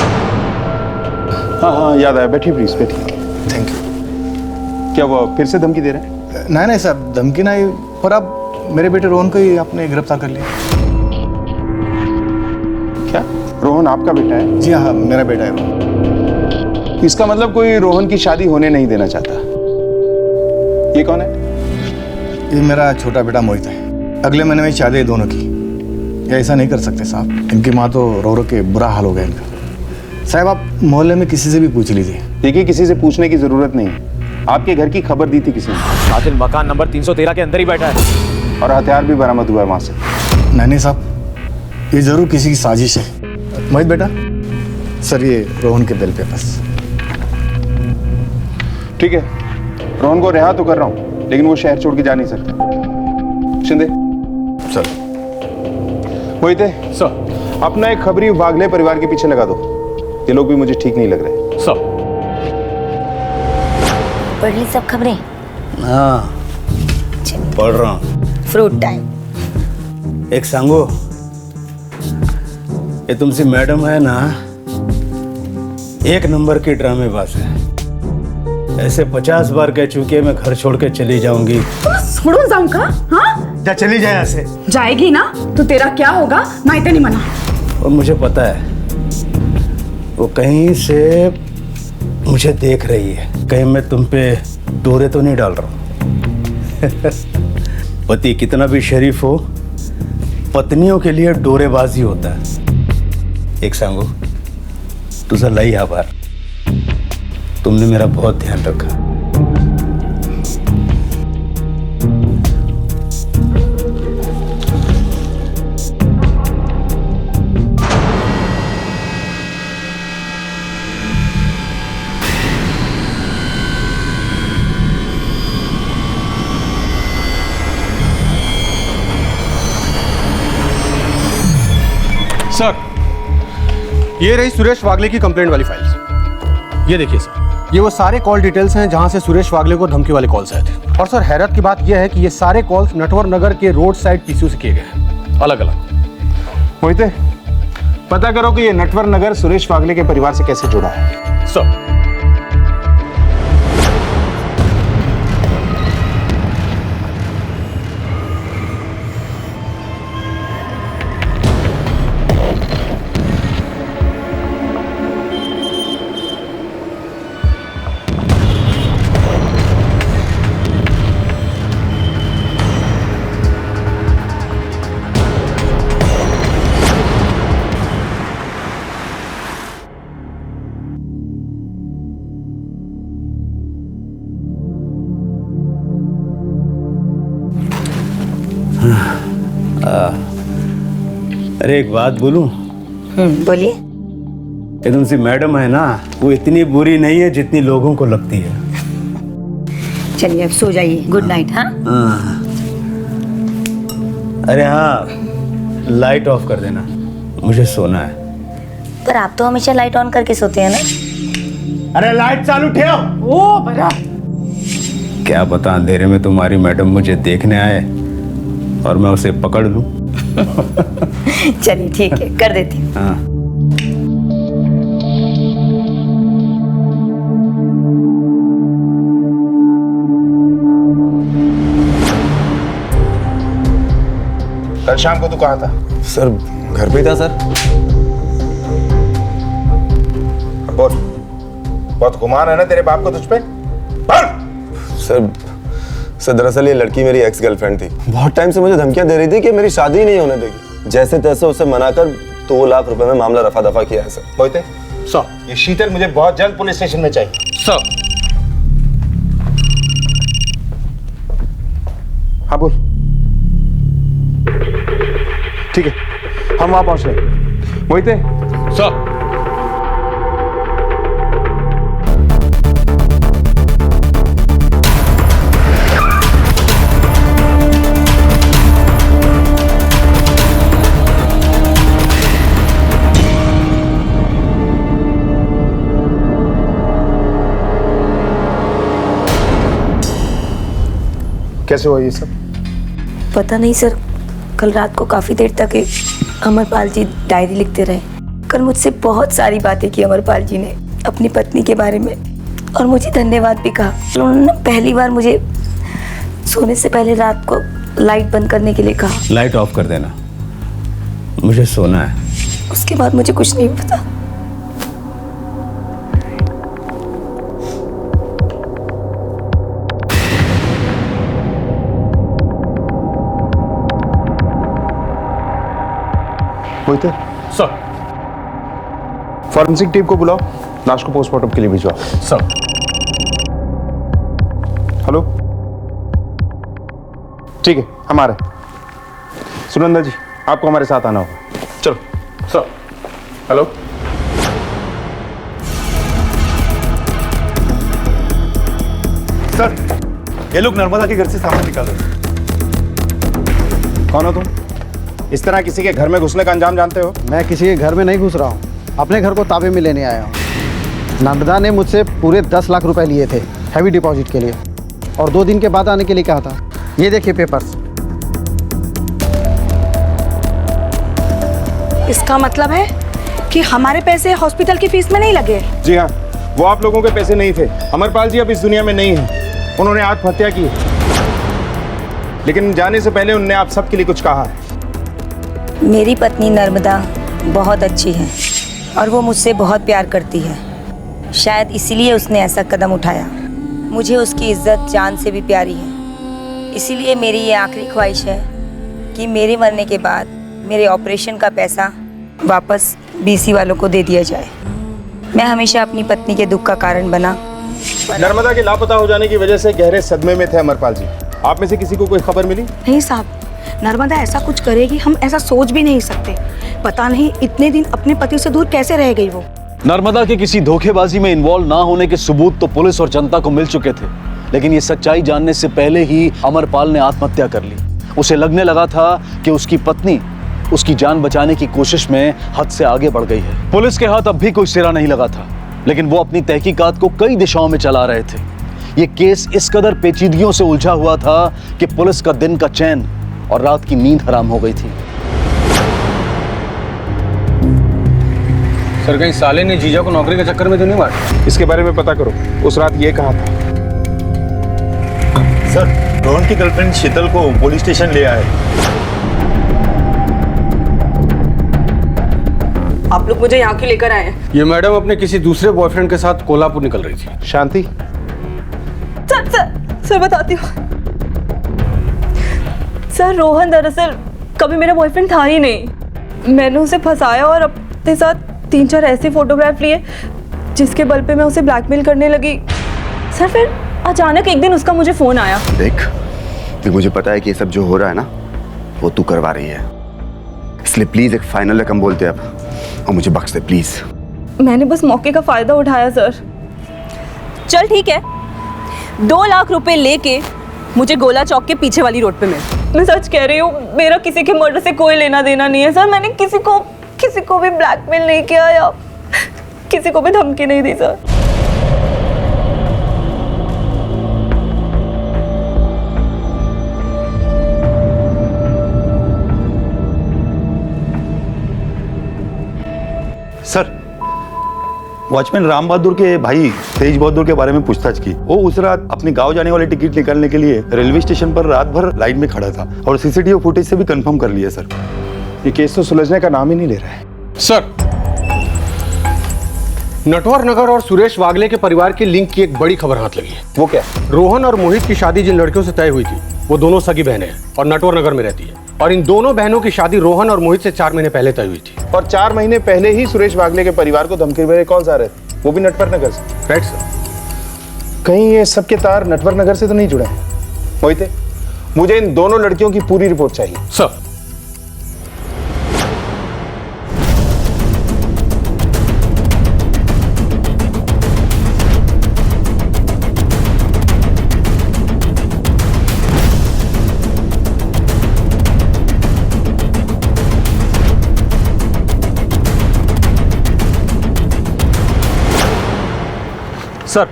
D: हाँ हाँ याद आया. बैठिए प्लीज, बैठिए.
R: Thank you.
D: क्या वो फिर से धमकी दे रहे हैं?
R: नहीं साहब, धमकी नहीं, पर अब मेरे बेटे रोहन को ही आपने गिरफ्तार कर लिया.
D: क्या रोहन आपका बेटा है?
R: जी हाँ, मेरा बेटा है रोहन.
D: इसका मतलब कोई रोहन की शादी होने नहीं देना चाहता. ये कौन है?
R: ये मेरा छोटा बेटा मोहित है. अगले महीने में शादी है दोनों की. ये ऐसा नहीं कर सकते साहब. इनकी माँ तो रो रो के बुरा हाल हो गया इनका. साहब आप मोहल्ले में किसी से भी पूछ लीजिए.
D: देखिए, किसी से पूछने की जरूरत नहीं. आपके घर की खबर दी थी किसी ने.
G: कातिल मकान नंबर 313 के अंदर ही बैठा है
D: और हथियार भी बरामद हुआ है वहां से.
R: नहीं साहब, ये जरूर किसी की साजिश है. मोहित बेटा, सर ये रोहन के बिल पेपर्स.
D: ठीक है, रोहन को रिहा तो कर रहा हूं, लेकिन वो शहर छोड़ के जा नहीं सकता. शिंदे
R: सर.
D: मोहित सर, अपना एक खबरी वागले परिवार के पीछे लगा दो. ये लोग भी मुझे ठीक नहीं लग रहे.
G: सर
M: पढ़ ली सब खबरें?
L: हाँ पढ़ रहा हूँ.
M: Fruit time.
L: एक सांगो, ये तुमसे मैडम है ना, एक नंबर की ड्रामेबाज है. ऐसे 50 बार कह चुकी है मैं घर छोड़ के चली जाऊंगी.
B: छोड़ो जाऊंगा? हाँ
L: जा चली जाए यहाँ से.
B: जाएगी ना तो तेरा क्या होगा मैं नहीं मना.
L: और मुझे पता है वो कहीं से मुझे देख रही है. कहीं मैं तुम पे डोरे तो नहीं डाल रहा हूं. पति कितना भी शरीफ हो, पत्नियों के लिए डोरेबाजी होता है. एक सांगो, तुझा लई आभार. तुमने मेरा बहुत ध्यान रखा.
I: सर, ये रही सुरेश वागले की कंप्लेंट वाली फाइल्स. ये देखिए सर, ये वो सारे कॉल डिटेल्स हैं जहां से सुरेश वागले को धमकी वाले कॉल्स आए थे. और सर हैरत की बात यह है कि ये सारे कॉल्स नटवर नगर के रोड साइड पीसीयू से किए गए हैं, अलग अलग.
D: मोहिते, पता करो कि ये नटवर नगर सुरेश वागले के परिवार से कैसे जुड़ा है.
I: सर
L: अरे एक बात बोलूं?
M: बोलिए.
L: ये तुमसे मैडम है ना, वो इतनी बुरी नहीं है जितनी लोगों को लगती है.
M: चलिए अब सो जाइए. Good night. हाँ.
L: अरे हाँ, लाइट ऑफ कर देना, मुझे सोना है.
M: पर आप तो हमेशा लाइट ऑन करके सोते हैं ना.
L: अरे लाइट चालू ठेव.
B: ओ बड़ा.
L: क्या पता अंधेरे में तुम्हारी मैडम मुझे देखने आए और मैं उसे पकड़ लूं.
M: चलिए ठीक है, कर देती हूँ.
L: हाँ.
D: कल शाम को तू कहाँ था?
J: सर घर पे था सर.
D: बोल, बहुत गुमान है ना तेरे बाप को तुझ पे?
J: सर दरअसल ये लड़की मेरी एक्स गर्लफ्रेंड थी। बहुत टाइम से मुझे धमकियां दे रही थी कि मेरी शादी ही नहीं होने देगी। जैसे तैसे उसे मनाकर 2 लाख रुपए में मामला रफा दफा किया है सर।
D: मोहिते, सर ये शीतल मुझे बहुत जल्द पुलिस स्टेशन में चाहिए।
I: सर।
D: हाँ बोल। ठीक है, हम वहां पहुंच रहे हैं। मोहिते।
I: सर।
D: कैसे हुआ ये सब?
M: पता नहीं सर, कल रात को काफ़ी देर तक अमरपाल जी डायरी लिखते रहे। कल मुझसे बहुत सारी बातें की अमरपाल जी ने अपनी पत्नी के बारे में, और मुझे धन्यवाद भी कहा। उन्होंने पहली बार मुझे सोने से पहले रात को लाइट बंद करने के लिए कहा।
L: लाइट ऑफ कर देना, मुझे सोना है।
M: उसके बाद मुझे कुछ नहीं पता।
D: मोहिते।
I: सर।
D: फॉरेंसिक टीम को बुलाओ, लाश को पोस्टमार्टम के लिए भिजवाओ।
I: सर।
D: हेलो, ठीक है, हम आ रहे हैं। सुनंदा जी, आपको हमारे साथ आना होगा। चलो।
I: सर।
D: हेलो।
P: सर, ये लोग नर्मदा के घर से सामान निकाल रहे हैं।
D: कौन हो तुम? इस तरह किसी के घर में घुसने का अंजाम जानते हो?
E: मैं किसी के घर में नहीं घुस रहा हूँ, अपने घर को ताबे में लेने आया हूँ। नर्मदा ने मुझसे पूरे 10 लाख रुपए लिए थे हैवी डिपॉजिट के लिए, और 2 दिन के बाद आने के लिए कहा था। ये देखिए पेपर्स।
O: इसका मतलब है कि हमारे पैसे हॉस्पिटल की फीस में नहीं लगे।
D: जी हाँ, वो आप लोगों के पैसे नहीं थे। अमरपाल जी अब इस दुनिया में नहीं है, उन्होंने आत्महत्या की, लेकिन जाने से पहले उन्होंने आप सबके लिए कुछ कहा है।
M: मेरी पत्नी नर्मदा बहुत अच्छी है और वो मुझसे बहुत प्यार करती है। शायद इसीलिए उसने ऐसा कदम उठाया। मुझे उसकी इज्जत जान से भी प्यारी है। इसीलिए मेरी ये आखिरी ख्वाहिश है कि मेरे मरने के बाद मेरे ऑपरेशन का पैसा वापस बीसी वालों को दे दिया जाए। मैं हमेशा अपनी पत्नी के दुख का कारण बना।
D: नर्मदा के लापता हो जाने की वजह से गहरे सदमे में थे अमरपाल जी। आप में से किसी को कोई खबर मिली?
O: नहीं साहब, नर्मदा ऐसा कुछ करेगी हम ऐसा सोच भी नहीं सकते। पता नहीं इतने दिन अपने पति से दूर कैसे रह गई वो।
A: नर्मदा के किसी धोखेबाजी में इन्वॉल्व ना होने के सबूत तो पुलिस और जनता को मिल चुके थे, लेकिन ये सच्चाई जानने से पहले ही अमरपाल ने आत्महत्या कर ली। उसे लगने लगा था कि उसकी पत्नी उसकी जान बचाने की कोशिश में हद से आगे बढ़ गई है। पुलिस के हाथ अब भी कोई सिरा नहीं लगा था, लेकिन वो अपनी तहकीकात को कई दिशाओं में चला रहे थे। ये केस इस कदर पेचीदगियों से उलझा हुआ था कि पुलिस का दिन का चैन और रात की नींद हराम हो गई थी।
I: सर, कहीं साले ने जीजा को नौकरी के चक्कर में तो नहीं मारा?
D: इसके बारे में पता करो। उस रात ये कहा था।
P: सर, रोहन की गर्लफ्रेंड शीतल को पुलिस स्टेशन ले आए।
B: आप लोग मुझे यहाँ क्यों लेकर आए हैं?
I: ये मैडम अपने किसी दूसरे बॉयफ्रेंड के साथ कोल्हापुर निकल रही थी।
D: शांति।
B: सर बताती हूँ। सर, रोहन दरअसल कभी मेरा बॉयफ्रेंड था ही नहीं। मैंने उसे फंसाया और अपने साथ 3-4 ऐसे फोटोग्राफ लिए जिसके बल पे मैं उसे ब्लैकमेल करने लगी। सर, फिर अचानक एक दिन उसका मुझे फोन आया।
J: देख, मुझे पता है कि ये सब जो हो रहा है ना, वो तू करवा रही है, इसलिए प्लीज एक फाइनल रकम बोलते अब और मुझे बख्श दे प्लीज।
B: मैंने बस मौके का फायदा उठाया सर।
S: चल ठीक है, 2 लाख रुपए लेके मुझे गोला चौक के पीछे वाली रोड पे मिल।
B: मैं सच कह रही हूँ, मेरा किसी के मर्डर से कोई लेना देना नहीं है सर। मैंने किसी को भी ब्लैकमेल नहीं किया या किसी को भी धमकी नहीं दी sir.
P: Sir, watchman Ram Bahadur के भाई तेज बहादुर के बारे में पूछताछ की। वो उस रात अपने गांव जाने वाली टिकट निकालने के लिए रेलवे स्टेशन पर रात भर लाइन में खड़ा था और सीसीटीवी फुटेज से भी कंफर्म कर लिया सर।
D: ये केस तो सुलझने का नाम ही नहीं ले रहा है।
I: सर, नटवर नगर और सुरेश वागले के परिवार की लिंक की एक बड़ी खबर हाथ लगी है।
D: वो क्या?
I: रोहन और मोहित की शादी जिन लड़कियों से तय हुई थी वो दोनों सगी बहनें हैं और नटवर नगर में रहती है। और इन दोनों बहनों की शादी रोहन और मोहित से 4 महीने पहले तय हुई थी।
D: और 4 महीने पहले ही सुरेश वागले के परिवार को धमकी भरे कॉल्स आ रहे थे, वो भी नटवर नगर से।
I: Right sir.
D: कहीं ये सबके तार नटवर नगर से तो नहीं जुड़े हैं? मोहित, मुझे इन दोनों लड़कियों की पूरी रिपोर्ट चाहिए।
I: सर। सर,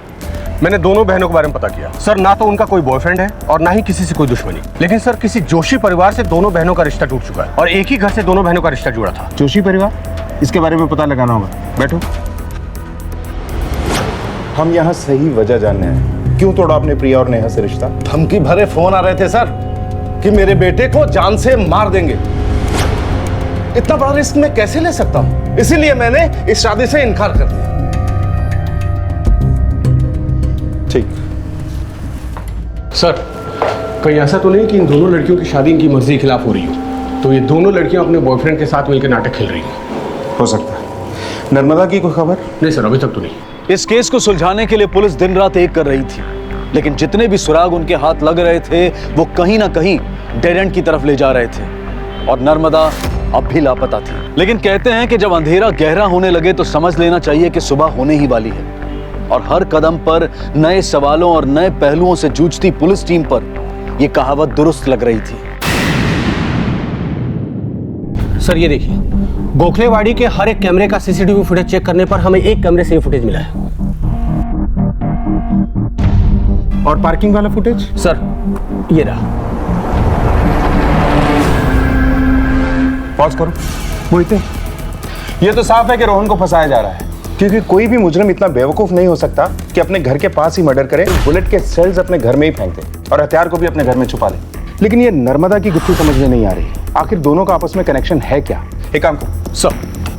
I: मैंने दोनों बहनों के बारे में पता किया। सर, ना तो उनका कोई बॉयफ्रेंड है और ना ही किसी से कोई दुश्मनी। लेकिन सर, किसी जोशी परिवार से दोनों बहनों का रिश्ता टूट चुका है और एक ही घर से दोनों बहनों का रिश्ता जुड़ा था।
D: जोशी परिवार? इसके बारे में पता लगाना होगा। बैठो। हम यहाँ सही वजह जानने आए। क्यों तोड़ा आपने प्रिया और नेहा से रिश्ता?
L: धमकी भरे फोन आ रहे थे सर कि मेरे बेटे को जान से मार देंगे। इतना बड़ा रिस्क मैं कैसे ले सकता हूं, इसीलिए मैंने इस शादी से इनकार कर दिया।
D: ठीक।
I: सर, कहीं ऐसा तो नहीं कि इन दोनों लड़कियों की शादी इनकी मर्जी के खिलाफ हो रही हो, तो ये दोनों लड़कियां अपने बॉयफ्रेंड के साथ मिलकर नाटक खेल रही हैं?
D: हो सकता है। नर्मदा की कोई खबर?
I: नहीं सर, अभी तक तो नहीं।
A: इस केस को सुलझाने के लिए पुलिस दिन रात एक कर रही थी, लेकिन जितने भी सुराग उनके हाथ लग रहे थे वो कहीं ना कहीं डेड एंड की तरफ ले जा रहे थे। और नर्मदा अब भी लापता थी। लेकिन कहते हैं कि जब अंधेरा गहरा होने लगे तो समझ लेना चाहिए कि सुबह होने ही वाली है। और हर कदम पर नए सवालों और नए पहलुओं से जूझती पुलिस टीम पर यह कहावत दुरुस्त लग रही थी।
I: सर, ये देखिए, गोखलेवाड़ी के हर एक कैमरे का सीसीटीवी फुटेज चेक करने पर हमें एक कैमरे से ये फुटेज मिला है।
D: और पार्किंग वाला फुटेज?
I: सर, ये रहा।
D: पॉज करो। मोहित, ये तो साफ है कि रोहन को फंसाया जा रहा है, क्योंकि कोई भी मुजरिम इतना बेवकूफ नहीं हो सकता कि अपने घर के पास ही मर्डर करे, बुलेट के सेल्स अपने घर में ही फेंक दे और हथियार को भी अपने घर में छुपा ले। लेकिन ये नर्मदा की गुत्थी समझ में नहीं आ रही। आखिर दोनों का आपस में कनेक्शन है क्या? एक काम करो
I: सर,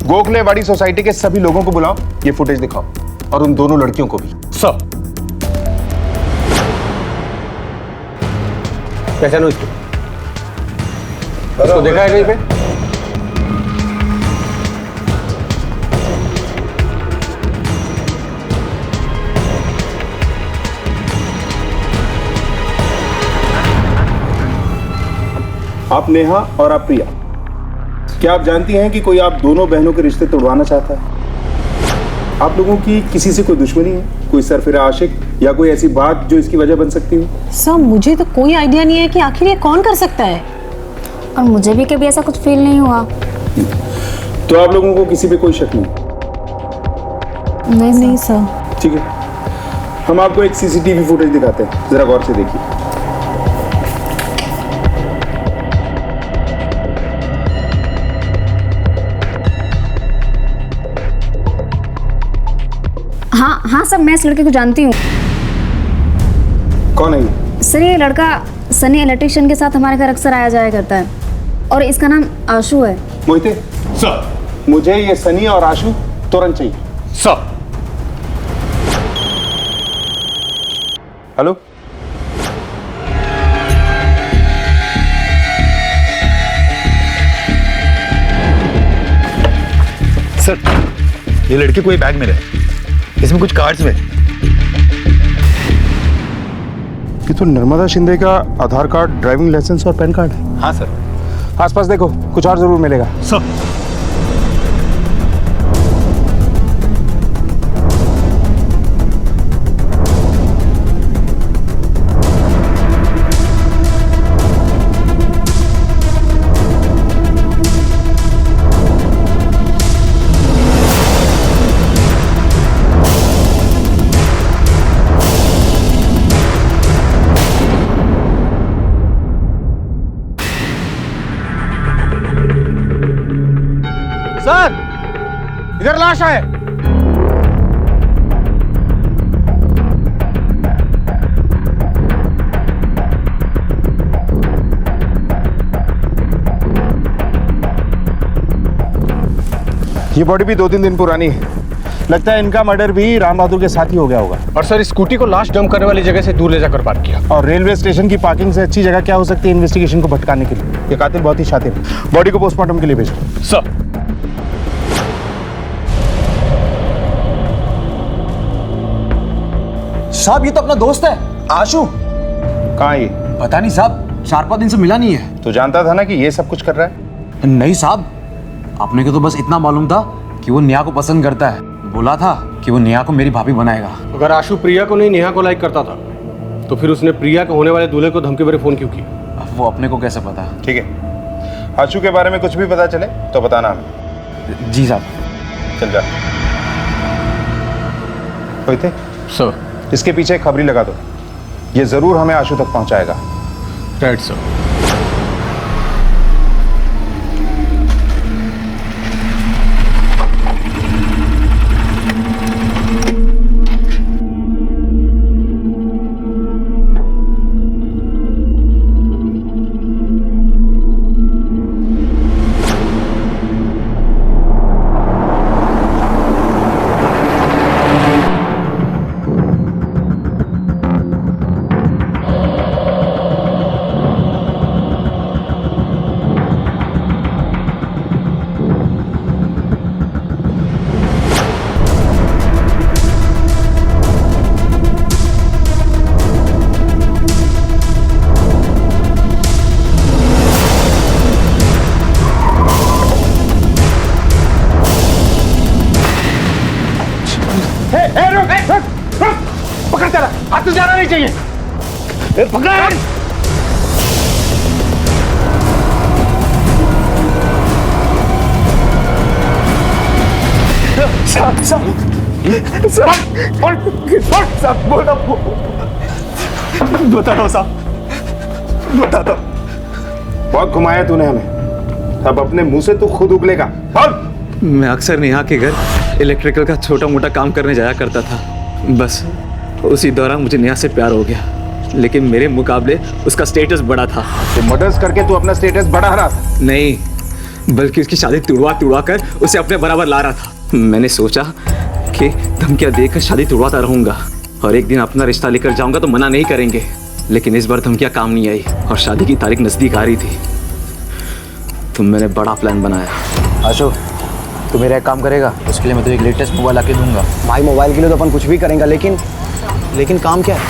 D: गोखलेवाड़ी सोसाइटी के सभी लोगों को बुलाओ, ये फुटेज दिखाओ और उन दोनों लड़कियों को भी।
I: सर, पहचानो इसको। देखा है कहीं पे?
D: आप नेहा और आप प्रिया, क्या आप जानती हैं कि कोई आप दोनों बहनों के रिश्ते तोड़वाना चाहता है? आप लोगों की किसी से कोई दुश्मनी है? कोई सरफिरा आशिक या कोई ऐसी बात जो इसकी वजह बन सकती हो?
O: सर, मुझे तो कोई आइडिया नहीं है कि आखिर ये कौन कर सकता है।
M: और मुझे भी कभी ऐसा कुछ फील नहीं हुआ।
D: तो आप लोगों को किसी पे कोई शक नहीं?
O: नहीं सर।
D: ठीक है, हम आपको एक सीसीटीवी फुटेज दिखाते हैं, जरा गौर से देखिए।
M: हाँ सर, मैं इस लड़के को जानती हूँ।
D: कौन है ये?
M: सर, ये लड़का सनी इलेक्ट्रिशियन के साथ हमारे घर अक्सर आया जाया करता है और इसका नाम आशु है।
D: मोहिते सर, मुझे ये सनी और आशु तुरंत चाहिए।
I: सर।
D: हेलो,
P: सर, ये लड़की कोई बैग में है, इसमें कुछ कार्ड्स में।
D: ये तो नर्मदा शिंदे का आधार कार्ड, ड्राइविंग लाइसेंस और पैन कार्ड है।
P: हाँ सर।
D: आसपास देखो, कुछ और जरूर मिलेगा।
P: सर।
I: सर, इधर लाश है।
D: ये बॉडी भी 2-3 दिन पुरानी है, लगता है इनका मर्डर भी राम बहादुर के साथ ही हो गया होगा।
I: और सर स्कूटी को लाश डंप करने वाली जगह से दूर ले जाकर पार्क किया।
D: और रेलवे स्टेशन की पार्किंग से अच्छी जगह क्या हो सकती है इन्वेस्टिगेशन को भटकाने के लिए? ये कातिल बहुत ही शातिर है। बॉडी को पोस्टमार्टम के लिए भेजो।
I: सर।
J: साहब ये तो अपना दोस्त है आशु।
D: कहाँ ये?
J: पता नहीं साहब, 4-5 दिन से मिला नहीं है।
D: तो जानता था ना कि ये सब कुछ कर रहा है?
J: नहीं साहब, अपने को तो बस इतना मालूम था कि वो नेहा को पसंद करता है। बोला था कि वो नेहा को मेरी भाभी बनाएगा।
I: अगर आशु प्रिया को नहीं नेहा को लाइक करता था तो फिर उसने प्रिया के होने वाले दूल्हे को धमकी भरे फोन क्यों की?
J: वो अपने को कैसे पता?
D: ठीक है, आशु के बारे में कुछ भी पता चले तो बताना हमें।
J: जी साहब।
D: चल जा। थे
I: सर,
D: इसके पीछे एक खबरी लगा दो, ये जरूर हमें आशु तक पहुंचाएगा।
I: Right sir.
F: पकड़ तेरा हाथ तो जाना नहीं चाहिए। पकड़।
D: बता दो साहब, बता दो। बहुत घुमाया तूने हमें, अब अपने मुंह से तू खुद उगलेगा।
H: मैं अक्सर नेहा के घर इलेक्ट्रिकल का छोटा मोटा काम करने जाया करता था। बस उसी दौरान मुझे नेहा से प्यार हो गया, लेकिन मेरे मुकाबले उसका स्टेटस बड़ा था।
D: तो मर्डर्स करके तू अपना स्टेटस बढ़ा रहा था?
H: नहीं, बल्कि उसकी शादी तुड़वा कर उसे अपने बराबर ला रहा था। मैंने सोचा कि धमकियां देकर शादी तुड़वाता रहूंगा और एक दिन अपना रिश्ता लेकर जाऊंगा तो मना नहीं करेंगे। लेकिन इस बार धमकियां काम नहीं आई और शादी की तारीख नजदीक आ रही थी, तो मैंने बड़ा प्लान बनाया।
J: आशु, तू मेरा एक काम करेगा, उसके लिए मैं तुझे एक लेटेस्ट मोबाइल आके दूंगा। भाई मोबाइल के लिए तो अपन कुछ भी करेंगे, लेकिन काम क्या है?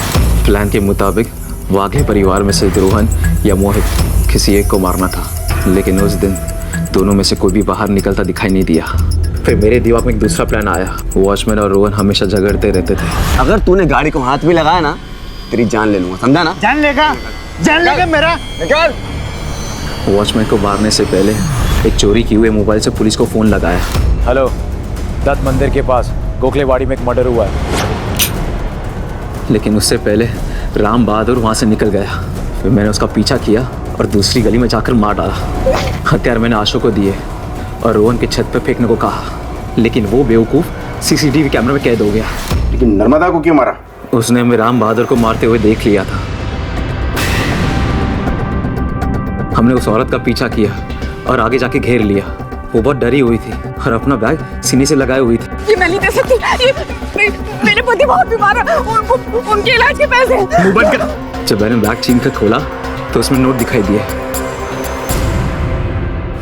H: प्लान के मुताबिक वाघे परिवार में से रोहन या मोहित किसी एक को मारना था, लेकिन उस दिन दोनों में से कोई भी बाहर निकलता दिखाई नहीं दिया। फिर मेरे दिमाग में एक दूसरा प्लान आया। वॉचमैन और रोहन हमेशा झगड़ते रहते थे।
J: अगर तूने गाड़ी को हाथ भी लगाया ना, तेरी जान ले लूंगा, समझा ना?
F: जान लेगा मेरा।
J: निकाल।
H: वॉचमैन को मारने से पहले एक चोरी किए हुए मोबाइल से पुलिस को फोन लगाया।
L: हेलो, दत्त मंदिर के पास गोखलेवाड़ी में एक मर्डर हुआ है।
H: लेकिन उससे पहले राम बहादुर वहाँ से निकल गया। फिर मैंने उसका पीछा किया और दूसरी गली में जाकर मार डाला। हथियार मैंने आशु को दिए और रोहन के छत पर फेंकने को कहा, लेकिन वो बेवकूफ़ सीसीटीवी कैमरे में कैद हो गया।
D: लेकिन नर्मदा को क्यों मारा?
H: उसने हमें राम बहादुर को मारते हुए देख लिया था। हमने उस औरत का पीछा किया और आगे जाके घेर लिया। वो बहुत डरी हुई थी और अपना बैग सीने से लगाए हुई थी।
B: ये मैं नहीं दे सकती, ये मेरे पति बहुत बीमार है, उनके इलाज के पैसे।
H: मुंह बंद कर। जब मैंने बैग छीन कर खोला तो उसमें नोट दिखाई दिए।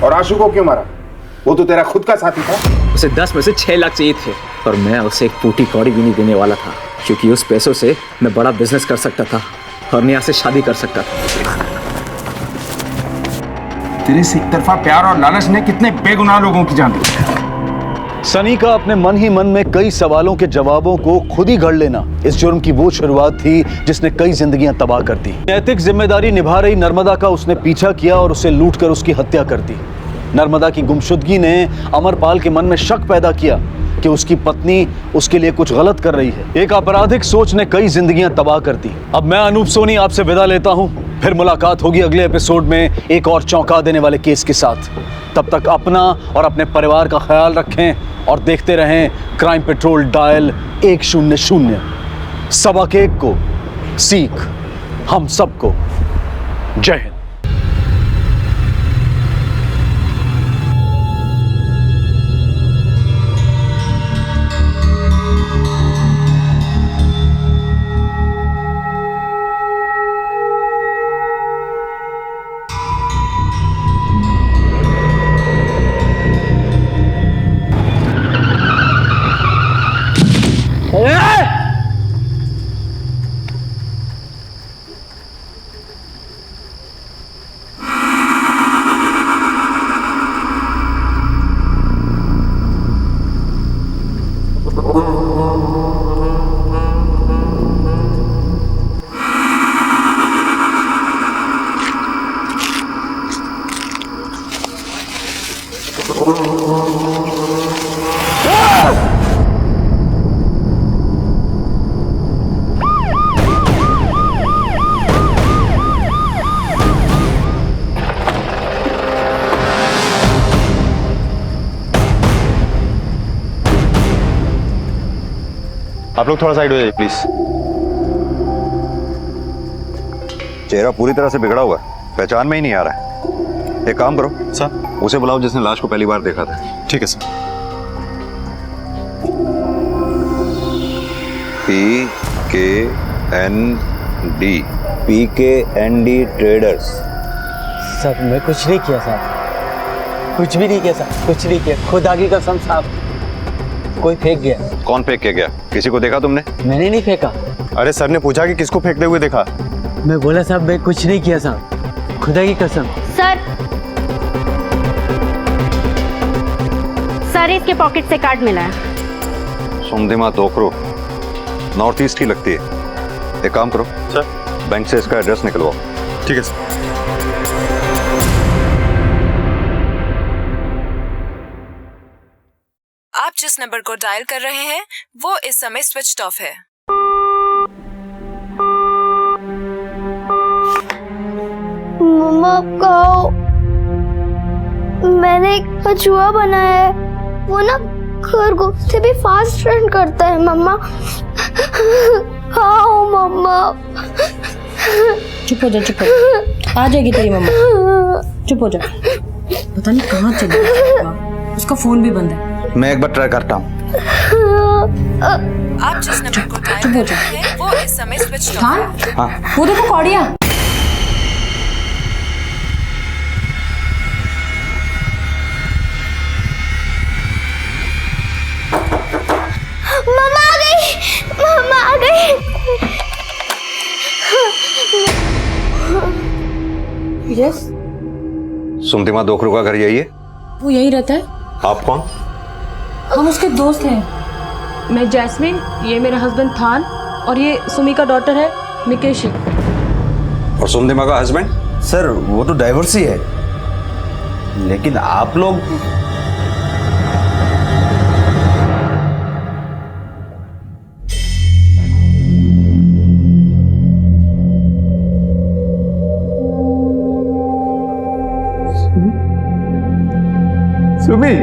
D: और आशु को क्यों मारा? वो तो तेरा खुद का साथी था।
H: उसे 10 में से 6 लाख चाहिए थे और मैं उसे एक फूटी कौड़ी भी नहीं देने वाला था, क्योंकि उस पैसों से मैं बड़ा बिजनेस कर सकता था और नेहा से शादी कर सकता था।
D: तेरे से एक तरफा प्यार और लालच ने कितने बेगुनाह लोगों की जान ली।
A: सनी का अपने मन ही मन में कई सवालों के जवाबों को खुद ही गढ़ लेना इस जुर्म की वो शुरुआत थी जिसने कई जिंदगियां तबाह कर दी। नैतिक जिम्मेदारी निभा रही नर्मदा का उसने पीछा किया और उसे लूटकर उसकी हत्या कर दी। नर्मदा की गुमशुदगी ने अमरपाल के मन में शक पैदा किया कि उसकी पत्नी उसके लिए कुछ गलत कर रही है। एक आपराधिक सोच ने कई जिंदगियां तबाह कर दी। अब मैं अनूप सोनी आपसे विदा लेता हूं, फिर मुलाकात होगी अगले एपिसोड में एक और चौंका देने वाले केस के साथ। तब तक अपना और अपने परिवार का ख्याल रखें और देखते रहें क्राइम पेट्रोल डायल 100। सबक एक को सीख हम सबको। जय हिंद।
D: आप लोग थोड़ा साइड हो जाइए प्लीज।
P: चेहरा पूरी तरह से बिगड़ा हुआ है, पहचान में ही नहीं आ रहा है। एक काम करो सर, उसे बुलाओ जिसने लाश को पहली बार देखा था।
D: ठीक है sir.
P: PKND
J: PKND traders.
N: Sir मैं कुछ नहीं किया साहब, कुछ भी नहीं किया साहब, कुछ नहीं किया, खुदा की कसम साहब। कोई फेंक गया।
P: कौन फेंक के गया? किसी को देखा तुमने?
N: मैंने नहीं फेंका।
D: अरे सर ने पूछा कि किसको फेंकते हुए देखा।
N: मैं बोला साहब मैं कुछ नहीं किया साहब, खुदा की कसम।
T: सर इसके पॉकेट से कार्ड मिला है।
P: सुमदिमा दोकरू, नॉर्थ ईस्ट ही लगती है। एक काम करो सर, बैंक से इसका एड्रेस निकलवाओ।
D: ठीक है सर।
U: आप जिस नंबर को डायल कर रहे हैं वो इस समय स्विच्ड ऑफ है।
V: मम्मा कहो, मैंने एक कछुआ बनाया है, वो ना खरगोश से भी फास्ट रन करता है मम्मा। हाँ मम्मा।
O: चुप हो जा, चुप हो जा। आ जाएगी तेरी मम्मा, चुप हो जा। पता नहीं कहाँ चला गया, उसका फोन भी बंद है।
R: मैं एक बार ट्राई करता हूँ।
U: आप जिस नंबर को डायल कर रहे हैं वो इस समय स्विच्ड ऑफ है।
R: हाँ।
O: वो देखो कौड़िया।
V: मम्मा आ गई, मम्मा आ गई।
O: यस,
P: सुमदिमा दोकरू का घर यही है?
O: वो यही रहता है।
P: आप कौन?
O: हम उसके दोस्त हैं। मैं जैस्मिन, ये मेरा हस्बैंड थान, और ये सुमी का डॉटर है मिकेशी।
P: और सुमदिमा का हस्बैंड?
R: सर वो तो डाइवोर्स ही है, लेकिन आप लोग
F: सुमी,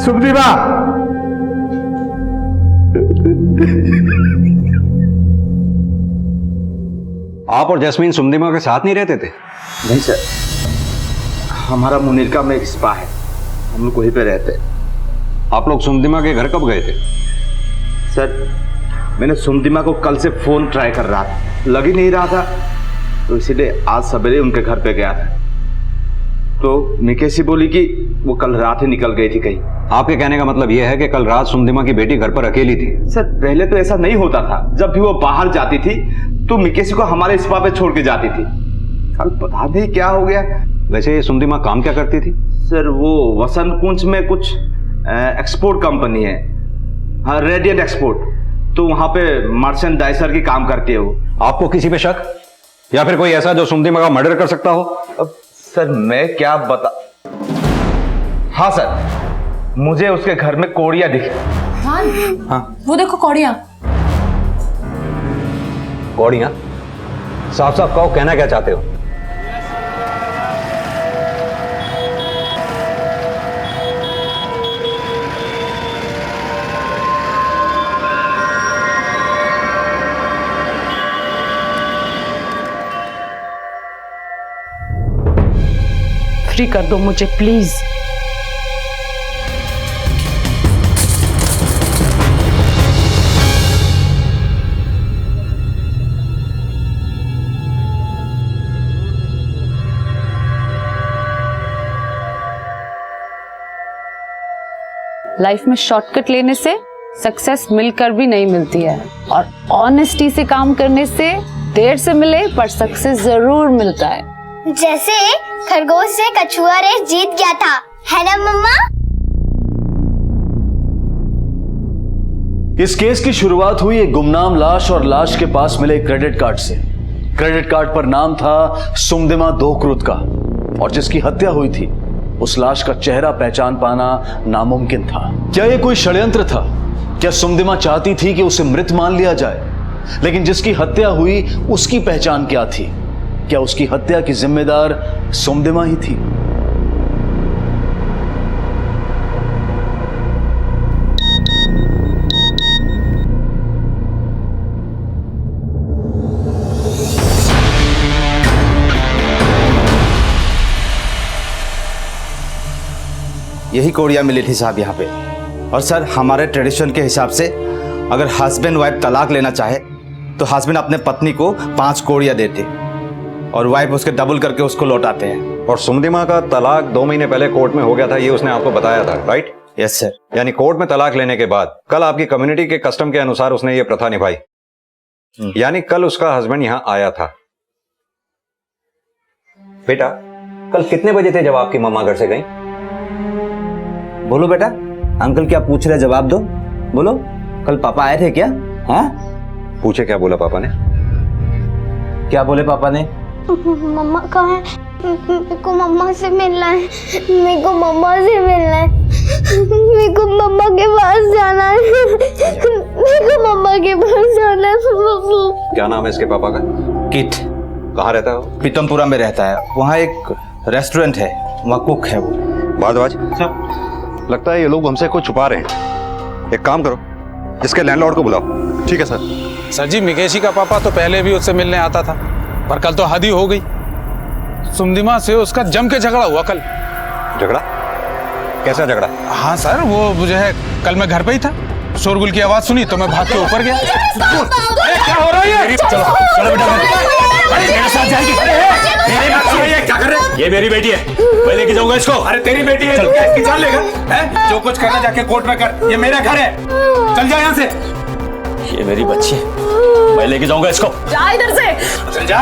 F: सुमदिमा,
P: आप और जैस्मीन सुमदिमा के साथ नहीं रहते थे?
R: नहीं सर, हमारा मुनीरका में एक स्पा है, हम लोग वहीं पे रहते हैं।
P: आप लोग सुमदिमा के घर कब गए थे?
R: सर मैंने सुमदिमा को कल से फोन ट्राई कर रहा था, लग ही नहीं रहा था, तो इसीलिए आज सवेरे उनके घर पे गया था। तो मिकेशी बोली कि वो कल रात ही निकल गई थी कहीं।
P: आपके कहने का मतलब यह है कि कल रात सुमदिमा की बेटी घर पर अकेली थी?
R: सर पहले तो ऐसा नहीं होता था, जब भी वो बाहर जाती थी तो मिकेशी को हमारे स्पा पे छोड़ के जाती थी। कल पता नहीं क्या हो गया।
P: वैसे ये सुमदिमा काम क्या करती थी?
R: सर वो वसंत कुंज में कुछ एक्सपोर्ट कंपनी है, हाँ रेडियंट एक्सपोर्ट, तो वहां पे मर्चेंडाइजर की काम करती है वो।
P: आपको किसी पे शक या फिर कोई ऐसा जो सुमदिमा का मर्डर कर सकता हो?
R: अब सर मैं क्या बता। हाँ सर, मुझे उसके घर में कौड़िया दिखी।
O: हाँ, वो देखो कौड़िया।
P: कौड़िया? साफ साफ कहो, कहना क्या चाहते हो?
O: फ्री कर दो मुझे प्लीज।
B: लाइफ में शॉर्टकट लेने से सक्सेस मिलकर भी नहीं मिलती है, और ऑनेस्टी से काम करने से देर से मिले पर सक्सेस जरूर मिलता है।
V: जैसे खरगोश से कछुआ रेस जीत गया था, है ना मम्मा?
A: इस केस की शुरुआत हुई एक गुमनाम लाश और लाश के पास मिले क्रेडिट कार्ड से। क्रेडिट कार्ड पर नाम था सुमदिमा दोकरुत का, और जिसकी हत्या हुई थी उस लाश का चेहरा पहचान पाना नामुमकिन था। क्या यह कोई षड्यंत्र था? क्या सुमदिमा चाहती थी कि उसे मृत मान लिया जाए? लेकिन जिसकी हत्या हुई उसकी पहचान क्या थी? क्या उसकी हत्या की जिम्मेदार सुमदिमा ही थी?
R: यही कौड़ियाँ मिली थी साहब यहाँ पे। और सर हमारे ट्रेडिशन के हिसाब से अगर हस्बैंड वाइफ तलाक लेना चाहे तो हस्बैंड अपने पत्नी को 5 कौड़ियाँ देते और वाइफ उसके डबल करके उसको लौटाते हैं।
C: और सुमदिमा का तलाक 2 महीने पहले कोर्ट में हो गया था, ये उसने आपको बताया था, राइट?
R: Yes sir.
C: यानी कोर्ट में तलाक लेने के बाद कल आपकी कम्युनिटी के कस्टम के अनुसार उसने ये प्रथा निभाई। यानी कल उसका हस्बैंड यहाँ आया था। बेटा कल कितने बजे थे जब आपकी मम्मा घर से गई?
R: बोलो बेटा, अंकल क्या पूछ रहे, जवाब दो। बोलो, कल पापा आए थे क्या? हाँ
C: पूछे क्या बोला पापा ने?
R: क्या बोले पापा ने?
V: मम्मा कहाँ है? मेरे को मम्मा से मिलना है। मेरे को मम्मा से मिलना है। मेरे को मम्मा के पास जाना है। मेरे को मम्मा के पास जाना है।
C: क्या नाम है इसके पापा का?
R: किट।
C: कहाँ रहता है वो?
R: पीतमपुरा में रहता है। वहाँ एक रेस्टोरेंट है, वहाँ कुक है वो।
C: भारद्वाज, लगता है ये लोग हमसे कुछ छुपा रहे हैं। एक काम करो, इसके लैंडलॉर्ड को बुलाओ।
I: ठीक है सर। सर जी, मिकेशी का पापा तो पहले भी उससे मिलने आता था, पर कल तो हद ही हो गई। सुमदिमा से उसका जम के झगड़ा हुआ कल।
C: झगड़ा? कैसा झगड़ा?
I: हाँ सर, वो जो है कल मैं घर पे ही था, शोरगुल की आवाज सुनी तो मैं भाग के ऊपर गया। क्या हो रहा है?
G: चलो चलो बेटा, मेरे साथ जाएगी। क्या कर रहे हैं? ये मेरी बेटी है, मैं लेके जाऊंगा इसको।
F: अरे तेरी बेटी है, तू क्या इसकी जान लेगा? हैं? जो कुछ करना जाके कोर्ट में कर, ये मेरा घर है। चल जा यहाँ से।
G: ये मेरी बच्ची है, मैं लेके जाऊंगा इसको।
S: जा इधर से।
F: चल जा।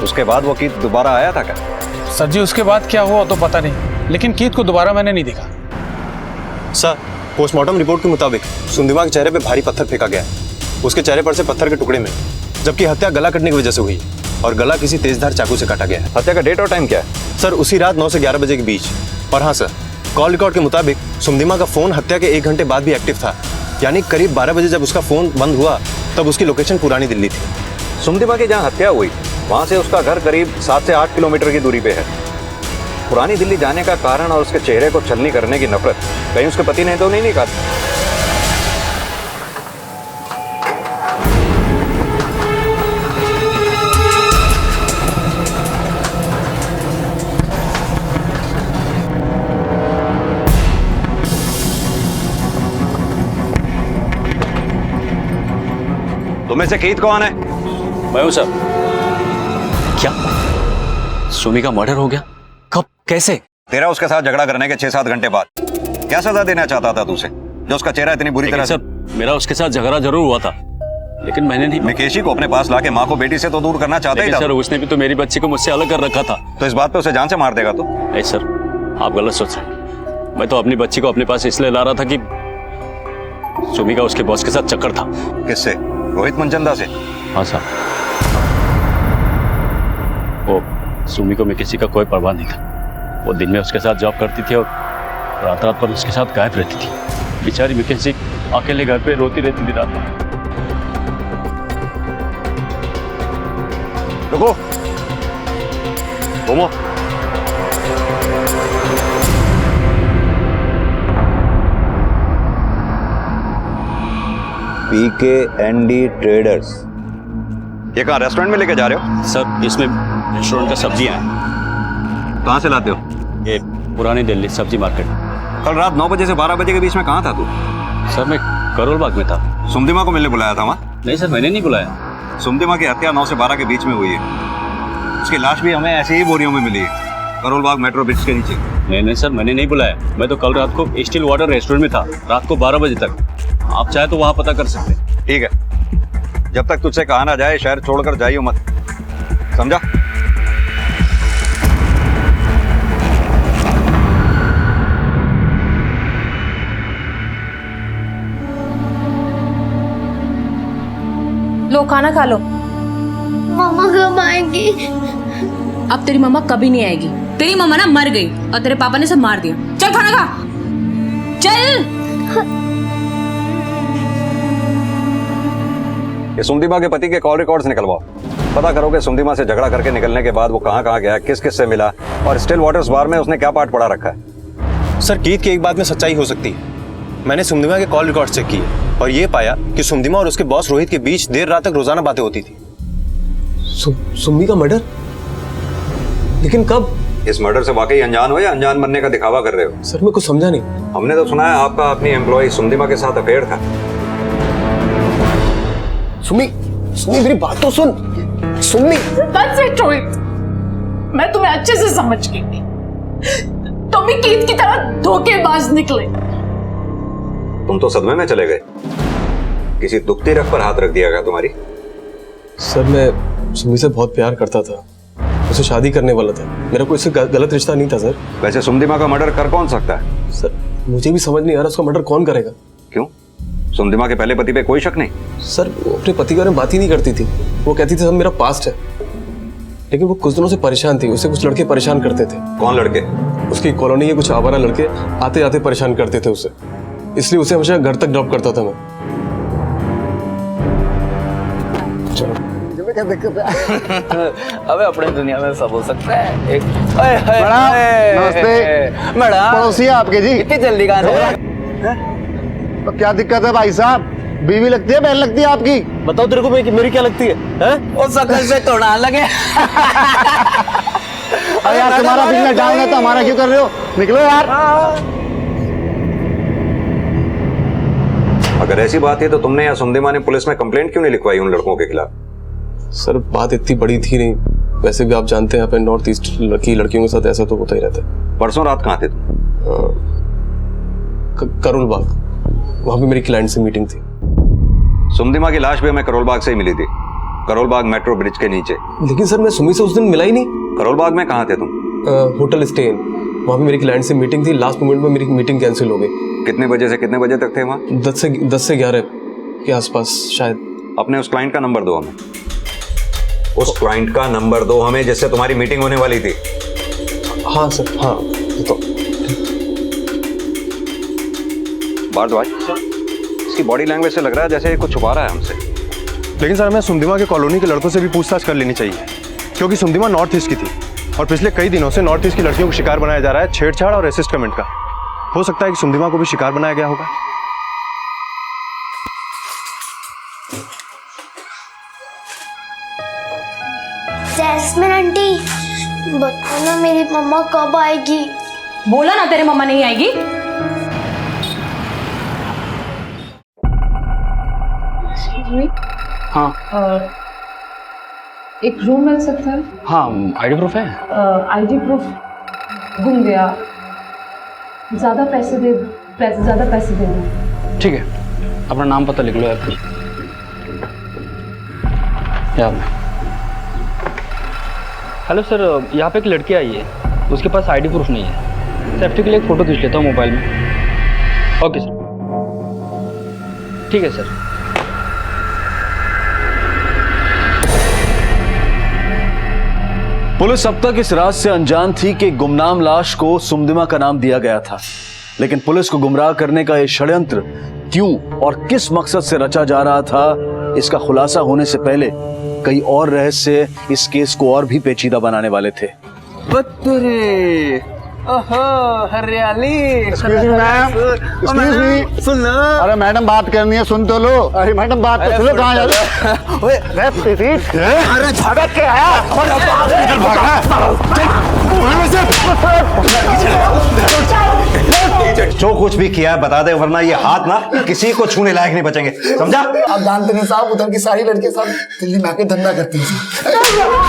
C: उसके बाद वो कीत दोबारा आया था क्या?
I: सर जी, उसके बाद क्या हुआ तो पता नहीं, लेकिन कीत को दोबारा मैंने नहीं देखा।
J: सर, पोस्टमार्टम रिपोर्ट के मुताबिक सुमदिमा के चेहरे पे भारी पत्थर फेंका गया है। उसके चेहरे पर से पत्थर के टुकड़े में, जबकि हत्या गला कटने की वजह से हुई और गला किसी तेजधार चाकू से काटा गया है।
C: हत्या का डेट और टाइम क्या है?
J: सर, उसी रात 9 से 11 बजे के बीच। और हाँ सर, कॉल रिकॉर्ड के मुताबिक सुमदिमा का फोन हत्या के 1 घंटे बाद भी एक्टिव था, यानी करीब 12 बजे जब उसका फोन बंद हुआ तब उसकी लोकेशन पुरानी दिल्ली थी।
C: सुमदिमा की जहाँ हत्या हुई वहां से उसका घर करीब 7 से 8 किलोमीटर की दूरी पे है। पुरानी दिल्ली जाने का कारण और उसके चेहरे को छलनी करने की नफरत कहीं उसके पति ने तो नहीं निकाली? तुम्हें से कीत कौन है?
G: मैं हूं सर। क्या सुमी का मर्डर हो गया? कब, कैसे?
C: तेरा उसके साथ झगड़ा करने के 6-7 घंटे बाद क्या सजा देना चाहता था तुझे, जो उसका चेहरा इतनी बुरी तरह से?
G: सर, मेरा उसके साथ झगड़ा जरूर हुआ था, लेकिन मैंने नहीं।
C: मिकेशी को अपने पास लाके माँ को बेटी से तो दूर करना चाहता ही था।
G: सर, उसने भी तो मेरी बच्ची को मुझसे अलग कर रखा था।
C: तो इस बात पे उसे जान से मार देगा तो?
G: नहीं सर, आप गलत सोच रहे हैं। मैं तो अपनी बच्ची को अपने पास इसलिए ला रहा था कि सुमी का उसके बॉस के साथ चक्कर था।
C: किससे? रोहित मनचंदा से?
G: हाँ सर। वो सुमी को मिकेशी का कोई परवाह नहीं था। वो दिन में उसके साथ जॉब करती थी और रात रात पर उसके साथ गायब रहती थी। बेचारी मिकेशी अकेले घर पे रोती रहती थी रात में।
C: रुको, घूमो। PKND ट्रेडर्स, ये कहाँ रेस्टोरेंट में लेके जा रहे हो?
G: सर, इसमें रेस्टोरेंट का सब्जियां हैं।
C: कहाँ से लाते हो?
G: ये पुरानी दिल्ली सब्जी मार्केट।
C: कल रात 9 बजे से 12 बजे के बीच में कहाँ था तू?
G: सर, मैं करोल बाग में था।
C: सुमदिमा को मिलने बुलाया था वहाँ?
G: नहीं सर, मैंने नहीं बुलाया।
C: सुमदिमा की हत्या 9 से 12 के बीच में हुई है। उसकी लाश भी हमें ऐसे ही बोरियों में मिली है, करोल बाग मेट्रो ब्रिज के नीचे।
G: नहीं सर, मैंने नहीं बुलाया। मैं तो कल रात को स्टील वाटर रेस्टोरेंट में था, रात को 12 बजे तक। आप चाहे तो वहां पता कर सकते हैं।
C: ठीक है, जब तक तुझसे कहा ना जाए शहर छोड़कर जाइयो मत, समझा?
O: लो खाना खा लो।
V: मम्मा कब आएंगी?
O: अब तेरी मम्मा कभी नहीं आएगी। तेरी मम्मा ना मर गई और तेरे पापा ने सब मार दिया। चल खाना खा, चल।
C: ये सुमदिमा के पति के कॉल रिकॉर्ड्स निकलवाओ। पता करो कि सुमदिमा से झगड़ा करके निकलने के बाद वो कहाँ कहाँ गया, किस किस से मिला और स्टिल वाटर्स बार में उसने क्या पार्ट पड़ा रखा है।
J: सर, कीत की एक बात में सच्चाई हो सकती है। मैंने सुमदिमा के कॉल रिकॉर्ड चेक किए और ये पाया कि सुमदिमा और उसके बॉस रोहित के बीच देर रात तक रोजाना बातें होती थी। सुम्मी का मर्डर? लेकिन कब?
C: इस मर्डर से वाकई अनजान हो या अनजान बनने का दिखावा कर रहे हो?
K: सर मैं कुछ समझा नहीं।
C: हमने तो सुना है आपका अपनी एम्प्लॉय सुमदिमा के साथ अफेयर था।
J: सुमी, सुमी मेरी बात तो सुन। Sumi,
Q: That's it, Rohit. मैं तुम्हें अच्छे से समझ गई। तुम भी कीट की तरह धोखेबाज निकले।
C: तुम तो सदमे में चले गए। किसी दुखती रग पर हाथ रख दिया गया तुम्हारी?
K: सर मैं सुमी से बहुत प्यार करता था, उसे शादी करने वाला था। मेरा कोई इससे गलत रिश्ता नहीं था सर।
C: वैसे सुमदिमा का मर्डर कर कौन सकता है?
K: सर मुझे भी समझ नहीं आ रहा उसका मर्डर कौन करेगा।
C: क्यों? सुमदिमा के पहले पति पे कोई शक नहीं?
K: सर वो अपने पति के बारे में बात ही नहीं करती थी। वो कहती थी सब मेरा पास्ट है, लेकिन वो कुछ दिनों से परेशान थी। उसे कुछ लड़के परेशान करते थे।
C: कौन लड़के?
K: उसकी कॉलोनी के कुछ आवारा लड़के आते आते परेशान करते थे उसे, इसलिए उसे हमेशा घर तक ड्रॉप करता था मैं।
N: अबे अपने दुनिया में सब हो सकता है। एक
E: नमस्ते।
N: मैडम
E: पड़ोसी है आपके जी।
N: इतनी जल्दी कहाँ से?
E: तो क्या दिक्कत है भाई साहब? बीवी लगती है, बहन लगती है आपकी?
N: बताओ तेरे को मेरी क्या लगती है? वो सकल से तोड़ान लगे।
E: अरे यार तुम्हारा बिजनेस डाउन है तो हमारा क्यों कर रहे हो? निकलो यार।
C: अगर ऐसी बात है तो तुमने या सुमदिमा ने पुलिस में कंप्लेंट क्यों नहीं लिखवाई उन लड़कों के खिलाफ?
K: सर बात इतनी बड़ी थी नहीं। वैसे भी आप जानते हैं यहाँ पे नॉर्थ ईस्ट की लड़कियों के साथ ऐसा तो होता ही रहता है।
C: परसों रात कहाँ थे तुम?
K: करोल बाग, वहां पे मेरी क्लाइंट से मीटिंग थी।
C: सुमदिमा की लाश भी हमें करोल बाग से ही मिली थी, करोल बाग मेट्रो ब्रिज के नीचे।
K: लेकिन सर मैं सुमी से उस दिन मिला ही नहीं।
C: करोल बाग में कहाँ थे तुम?
K: होटल स्टे इन, वहां पे मेरी क्लाइंट से मीटिंग थी। लास्ट मोमेंट में मेरी मीटिंग कैंसिल हो गई।
C: कितने बजे से कितने बजे तक थे वहाँ?
K: 10 से 11 के आसपास शायद।
C: अपने उस क्लाइंट का नंबर दो हमें। उस क्लाइंट का नंबर दो हमें जिससे तुम्हारी मीटिंग होने वाली थी।
K: हाँ सर, हाँ तो
C: भारद्वाज, इसकी बॉडी लैंग्वेज से लग रहा है जैसे कुछ छुपा रहा है हमसे।
D: लेकिन सर हमें सुमदिमा के कॉलोनी के लड़कों से भी पूछताछ कर लेनी चाहिए, क्योंकि सुमदिमा नॉर्थ ईस्ट की थी और पिछले कई दिनों से नॉर्थ ईस्ट की लड़कियों को शिकार बनाया जा रहा है छेड़छाड़ और रेसिस्ट कमेंट का। हो सकता है कि सुमदिमा को भी शिकार बनाया गया होगा।
V: जैस्मिन आंटी, बताओ ना मेरी मम्मा कब आएगी?
O: बोला ना तेरे मम्मा नहीं आएगी।
H: हाँ
O: एक रूम मिल सकता है?
H: हाँ, आईडी प्रूफ है?
O: आईडी प्रूफ गुम गया। ज्यादा पैसे देना।
H: ठीक है, अपना नाम पता लिख लो यार। यार हेलो सर, यहाँ पे एक लड़की आई है, उसके पास आईडी प्रूफ नहीं है। सेफ्टी के लिए एक फ़ोटो खींच लेता हूँ मोबाइल में। ओके सर, ठीक है सर।
A: पुलिस अब तक इस राज से अनजान थी कि गुमनाम लाश को सुमदिमा का नाम दिया गया था, लेकिन पुलिस को गुमराह करने का यह षड्यंत्र क्यों और किस मकसद से रचा जा रहा था, इसका खुलासा होने से पहले कई और रहस्य इस केस को और भी पेचीदा बनाने वाले थे।
N: हरियाली।
E: एक्सक्यूज मी, सुन लो। अरे मैडम बात करनी है, सुन तो लो। अरे मैडम बात तो सुनो। कहाँ जा रहे? अरे भागा क्या है?
C: जो कुछ भी किया बता दे, वरना ये हाथ ना किसी को छूने लायक नहीं बचेंगे, समझा?
W: आप जानते नहीं साहब, उधर की सारी लड़कियां सब दिल्ली में आके धंधा करती हैं।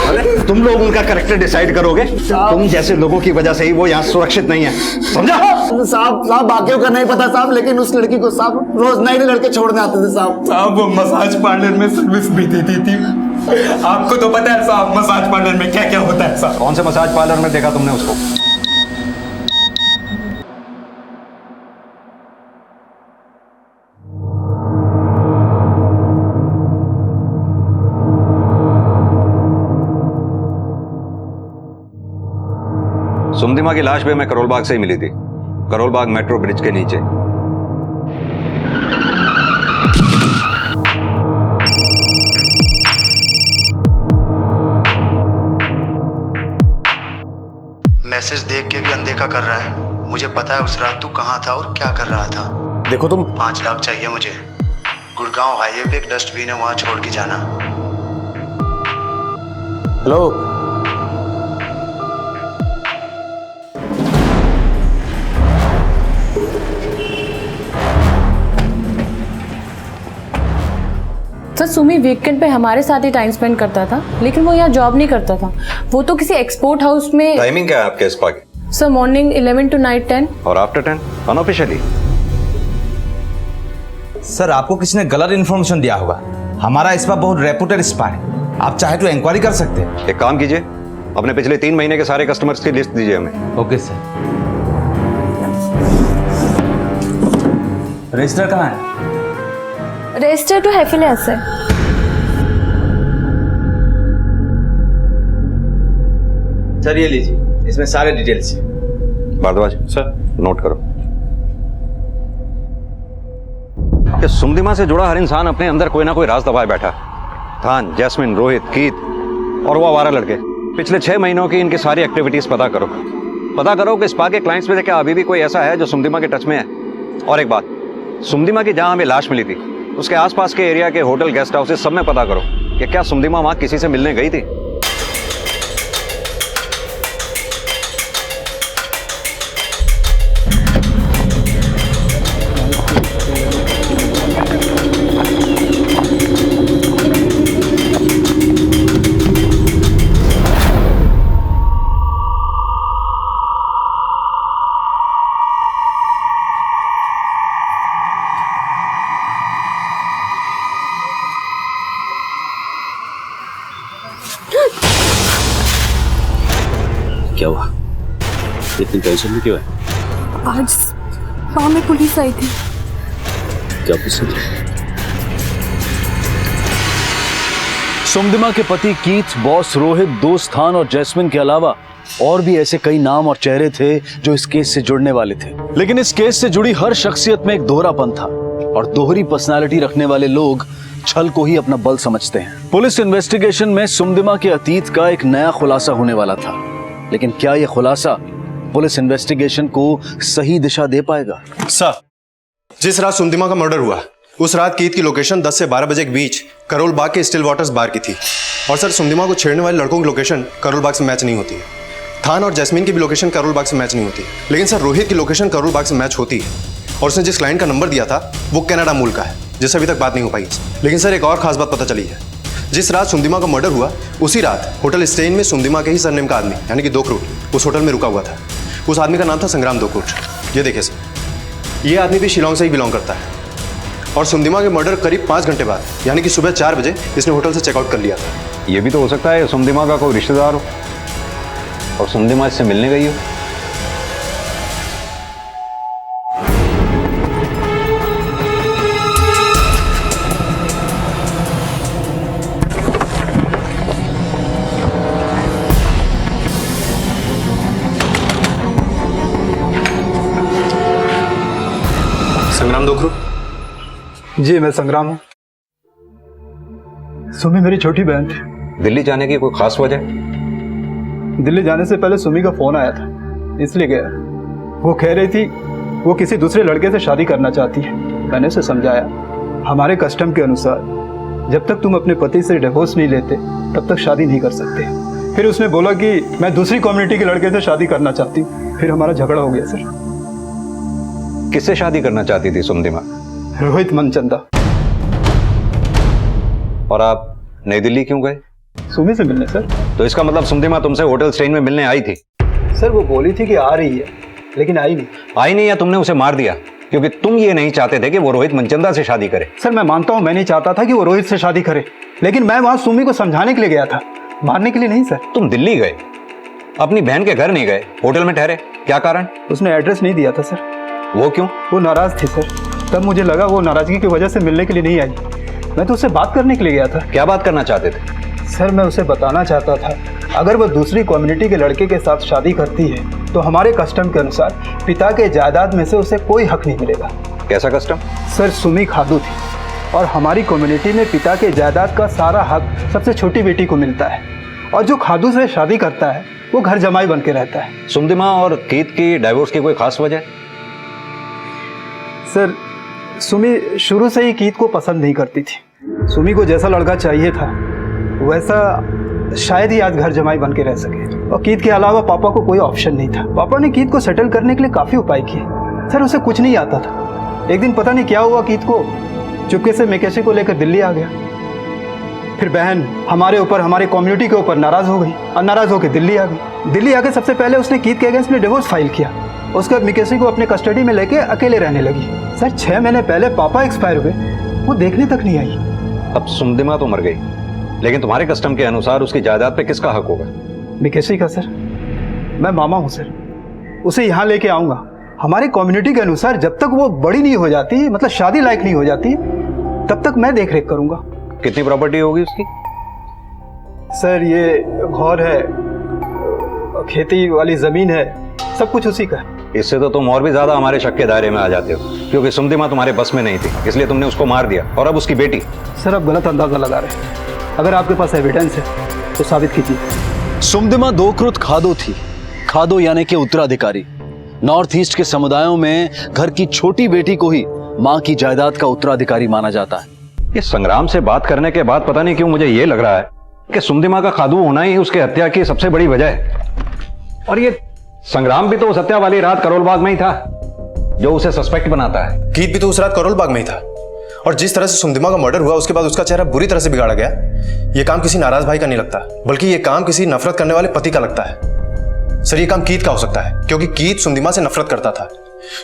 C: अरे तुम लोग उनका कैरेक्टर डिसाइड करोगे? तुम जैसे लोगों की वजह से ही वो यहाँ सुरक्षित नहीं है, समझा?
W: साहब बाकियों का नहीं पता साहब, लेकिन उस लड़की को साहब रोज नए लड़के छोड़ने आते थे साहब।
F: वो मसाज पार्लर में सर्विस भी देती थी। आपको तो पता है साहब मसाज पार्लर में क्या क्या होता है साहब।
C: कौन से मसाज पार्लर में देखा तुमने उसको? सुमदिमा की लाश भी हमें करोल बाग से ही मिली थी, करोल बाग मेट्रो ब्रिज के नीचे।
X: मैसेज देख के भी अनदेखा कर रहा है। मुझे पता है उस रात तू कहाँ था और क्या कर रहा था।
K: देखो तुम
X: 5 लाख चाहिए मुझे। गुड़गांव हाईवे पे एक डस्टबिन है, वहां छोड़ के जाना।
K: हेलो
O: सर सुमी वीकेंड पे हमारे साथ ही टाइम स्पेंड करता था, लेकिन वो यहाँ जॉब नहीं करता था। वो तो किसी एक्सपोर्ट हाउस में।
C: टाइमिंग क्या है आपके स्पा की?
O: सर मॉर्निंग 11 to नाइट 10
C: और आफ्टर 10 अनऑफिशियली।
R: सर आपको किसी ने गलत इन्फॉर्मेशन दिया होगा। हमारा स्पा बहुत रेपुटेड स्पा है, आप चाहे तो इंक्वायरी कर सकते हैं।
C: एक काम कीजिए, अपने पिछले 3 महीने के सारे कस्टमर्स की लिस्ट दीजिए हमें।
R: Okay sir. रजिस्टर कहाँ है?
V: रजिस्टर तो हैफिलियस है।
R: सर ये लीजिए, इसमें सारे डिटेल्स हैं।
C: भारद्वाज सर नोट करो कि सुमदिमा से जुड़ा हर इंसान अपने अंदर कोई ना कोई राज दबाए बैठा। थान, जैस्मिन, रोहित, कीत और वो आवारा लड़के। पिछले 6 महीनों की इनकी सारी एक्टिविटीज पता करो कि स्पा के क्लाइंट्स में से क्या अभी भी कोई ऐसा है जो सुमदिमा के टच में है। और एक बात, सुमदिमा की जहां हमें लाश मिली थी उसके आसपास के एरिया के होटल, गेस्ट हाउसेस सब में पता करो कि क्या सुमदिमा वहां किसी से मिलने गई थी।
G: क्या हुआ? इतनी टेंशन में क्यों है?
V: आज गाँव में पुलिस आई थी।
G: क्या पूछा?
A: सुमदिमा के पति कीथ, बॉस रोहित, दोस्त थान और जैस्मिन के अलावा और भी ऐसे कई नाम और चेहरे थे जो इस केस से जुड़ने वाले थे। लेकिन इस केस से जुड़ी हर शख्सियत में एक दोहरापन था और दोहरी पर्सनालिटी रखने वाले लोग छल को ही अपना बल समझते हैं। पुलिस इन्वेस्टिगेशन में सुमदिमा के अतीत का एक नया खुलासा होने वाला था, लेकिन क्या यह खुलासा पुलिस इन्वेस्टिगेशन को सही दिशा दे पाएगा?
L: सर, जिस रात सुमदिमा का मर्डर हुआ उस रात कीत की लोकेशन 10 से 12 बजे के बीच करोल बाग के स्टिल वाटर्स बार की थी। और सर सुमदिमा को छेड़ने वाले लड़कों की लोकेशन करोल बाग से मैच नहीं होती है। थान और जैस्मिन की भी लोकेशन करोल बाग से मैच नहीं होती है। लेकिन सर रोहित की लोकेशन करोल बाग से मैच होती है और उसने जिस क्लाइंट का नंबर दिया था वो कनाडा मूल का है, जिससे अभी तक बात नहीं हो पाई। लेकिन सर एक और खास बात पता चली है, जिस रात सुमदिमा का मर्डर हुआ उसी रात होटल स्टेन में सुमदिमा के ही सरनेम का आदमी यानी कि दोकरूट उस होटल में रुका हुआ था। उस आदमी का नाम था संग्राम दोकरूट। ये देखिए सर, ये आदमी भी शिलोंग से ही बिलोंग करता है और सुमदिमा के मर्डर करीब 5 घंटे बाद यानी कि सुबह 4 बजे इसने होटल से चेकआउट कर लिया था।
C: ये भी तो हो सकता है सुमदिमा का कोई रिश्तेदार हो और सुमदिमा इससे मिलने गई हो।
L: संग्राम दोकरूट?
E: जी मैं संग्राम हूँ। सुमी मेरी छोटी बहन थी।
C: दिल्ली जाने की कोई खास वजह?
E: दिल्ली जाने से पहले सुमी का फोन आया था, इसलिए गया। वो कह रही थी वो किसी दूसरे लड़के से शादी करना चाहती है। मैंने उसे समझाया हमारे कस्टम के अनुसार जब तक तुम अपने पति से डिवोर्स नहीं लेते तब तक शादी नहीं कर सकते। फिर उसने बोला कि मैं दूसरी कम्युनिटी के लड़के से शादी करना चाहती हूँ। फिर हमारा झगड़ा हो गया सर।
C: किससे शादी करना चाहती थी सुमदिमा?
E: रोहित मनचंदा।
C: और आप नई दिल्ली क्यों गए?
E: सुमी से मिलने सर।
C: तो इसका मतलब सुमदिमा तुमसे होटल स्टेन में मिलने आई थी?
E: सर वो बोली थी कि आ रही है, लेकिन आई नहीं
C: या तुमने उसे मार दिया क्योंकि तुम ये नहीं चाहते थे कि वो रोहित मनचंदा से शादी करे?
E: सर मैं मानता हूँ मैं नहीं चाहता था कि वो रोहित से शादी करे, लेकिन मैं वहां सुमी को समझाने के लिए गया था, मारने के लिए नहीं सर।
C: तुम दिल्ली गए, अपनी बहन के घर नहीं गए, होटल में ठहरे, क्या कारण?
E: उसने एड्रेस नहीं दिया था सर।
C: वो क्यों?
E: वो नाराज थी सर। तब मुझे लगा वो नाराजगी की वजह से मिलने के लिए नहीं आई। मैं तो उससे बात करने के लिए गया था।
C: क्या बात करना चाहते थे?
E: सर मैं उसे बताना चाहता था अगर वो दूसरी कम्युनिटी के लड़के के साथ शादी करती है तो हमारे कस्टम के अनुसार पिता के जायदाद में से उसे कोई हक नहीं मिलेगा।
C: कैसा कस्टम?
E: सर सुमी खादू थी और हमारी कम्युनिटी में पिता के जायदाद का सारा हक सबसे छोटी बेटी को मिलता है और जो खादू से शादी करता है वो घर जमाई बन के रहता है।
C: सुमदिमा और कीत की डाइवोर्स की कोई खास वजह?
E: सर सुमी शुरू से ही कीत को पसंद नहीं करती थी। सुमी को जैसा लड़का चाहिए था वैसा शायद ही आज घर जमाई बन के रह सके और कीत के अलावा पापा को कोई ऑप्शन नहीं था। पापा ने कीत को सेटल करने के लिए काफ़ी उपाय किए। सर उसे कुछ नहीं आता था। एक दिन पता नहीं क्या हुआ, कीत को चुपके से मेकेशी को लेकर दिल्ली आ गया फिर बहन हमारे ऊपर, हमारी कम्युनिटी के ऊपर नाराज हो गई और नाराज होकर दिल्ली आ गई। दिल्ली आके सबसे पहले उसने कीत के अगेंस्ट में डिवोर्स फाइल किया। उसके बाद मिकेशी को अपने कस्टडी में लेके अकेले रहने लगी। सर 6 महीने पहले पापा एक्सपायर हुए, वो देखने तक नहीं आई।
C: अब सुमदिमा तो मर गई, लेकिन तुम्हारे कस्टम के अनुसार उसकी जायदाद पे किसका हक होगा?
E: मिकेशी का सर। मैं मामा हूँ सर, उसे यहाँ लेके आऊँगा। हमारी कम्युनिटी के अनुसार जब तक वो बड़ी नहीं हो जाती, मतलब शादी लायक नहीं हो जाती, तब तक मैं देख रेख करूँगा।
C: कितनी प्रॉपर्टी होगी उसकी?
E: सर ये घर है, खेती वाली जमीन है, सब कुछ उसी का है।
C: इससे तो तुम और भी ज्यादा हमारे शक के दायरे में आ जाते हो, क्योंकि सुमदिमा तुम्हारे बस में नहीं थी, इसलिए तुमने उसको मार दिया। और अब उसकी बेटी।
E: सर आप गलत अंदाजा लगा रहे हैं। अगर आपके पास एविडेंस है तो साबित कीजिए।
A: सुमदिमा दोकृत खादो थी। खादो यानी कि उत्तराधिकारी। नॉर्थ ईस्ट के समुदायों में घर की छोटी बेटी को ही माँ की जायदाद का उत्तराधिकारी माना जाता है।
C: ये संग्राम से बात करने के बाद पता नहीं क्यों मुझे ये लग रहा है कि सुमदिमा का खादू होना ही उसके हत्या की सबसे बड़ी वजह है। और ये संग्राम भी तो उस हत्या वाली रात करोल बाग में ही था, जो उसे सस्पेक्ट बनाता है।
L: कीत भी तो उस रात करोल बाग में ही था। और जिस तरह से सुमदिमा का मर्डर हुआ उसके बाद उसका चेहरा बुरी तरह से बिगाड़ा गया। ये काम किसी नाराज भाई का नहीं लगता, बल्कि ये काम किसी नफरत करने वाले पति का लगता है। सर ये काम कीत का हो सकता है, क्योंकि कीत सुमदिमा से नफरत करता था।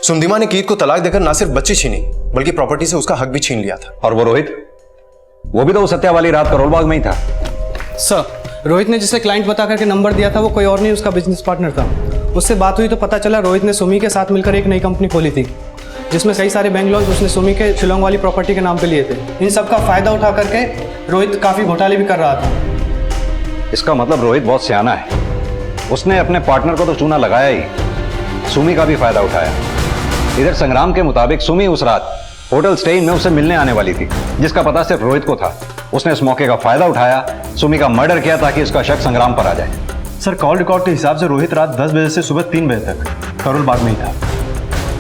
L: सुमदिमा ने कीत को तलाक देकर ना सिर्फ बच्ची छीनी, बल्कि प्रॉपर्टी से उसका हक भी छीन लिया था।
C: और वो रोहित, वो भी तो उस हत्या वाली रात करोल बाग में ही था।
K: सर रोहित ने जिसे क्लाइंट बता करके नंबर दिया था वो कोई और नहीं, उसका बिजनेस पार्टनर था। उससे बात हुई तो पता चला रोहित ने सुमी के साथ मिलकर एक नई कंपनी खोली थी, जिसमें कई सारे बैंक लोन उसने सुमी के शिलोंग वाली प्रॉपर्टी के नाम पे लिए थे। इन सब का फायदा उठा करके रोहित काफी घोटाले भी कर रहा था।
C: इसका मतलब रोहित बहुत सियाना है। उसने अपने पार्टनर को तो चूना लगाया ही, सुमी का भी फायदा उठाया। इधर संग्राम के मुताबिक सुमी उस रात होटल स्टे इन में उससे मिलने आने वाली थी, जिसका पता सिर्फ रोहित को था। उसने इस मौके का फायदा उठाया, सुमी का मर्डर किया ताकि इसका शक संग्राम पर आ जाए।
L: सर कॉल रिकॉर्ड के हिसाब से रोहित रात 10 बजे से सुबह 3 बजे तक करोल बाग में ही था।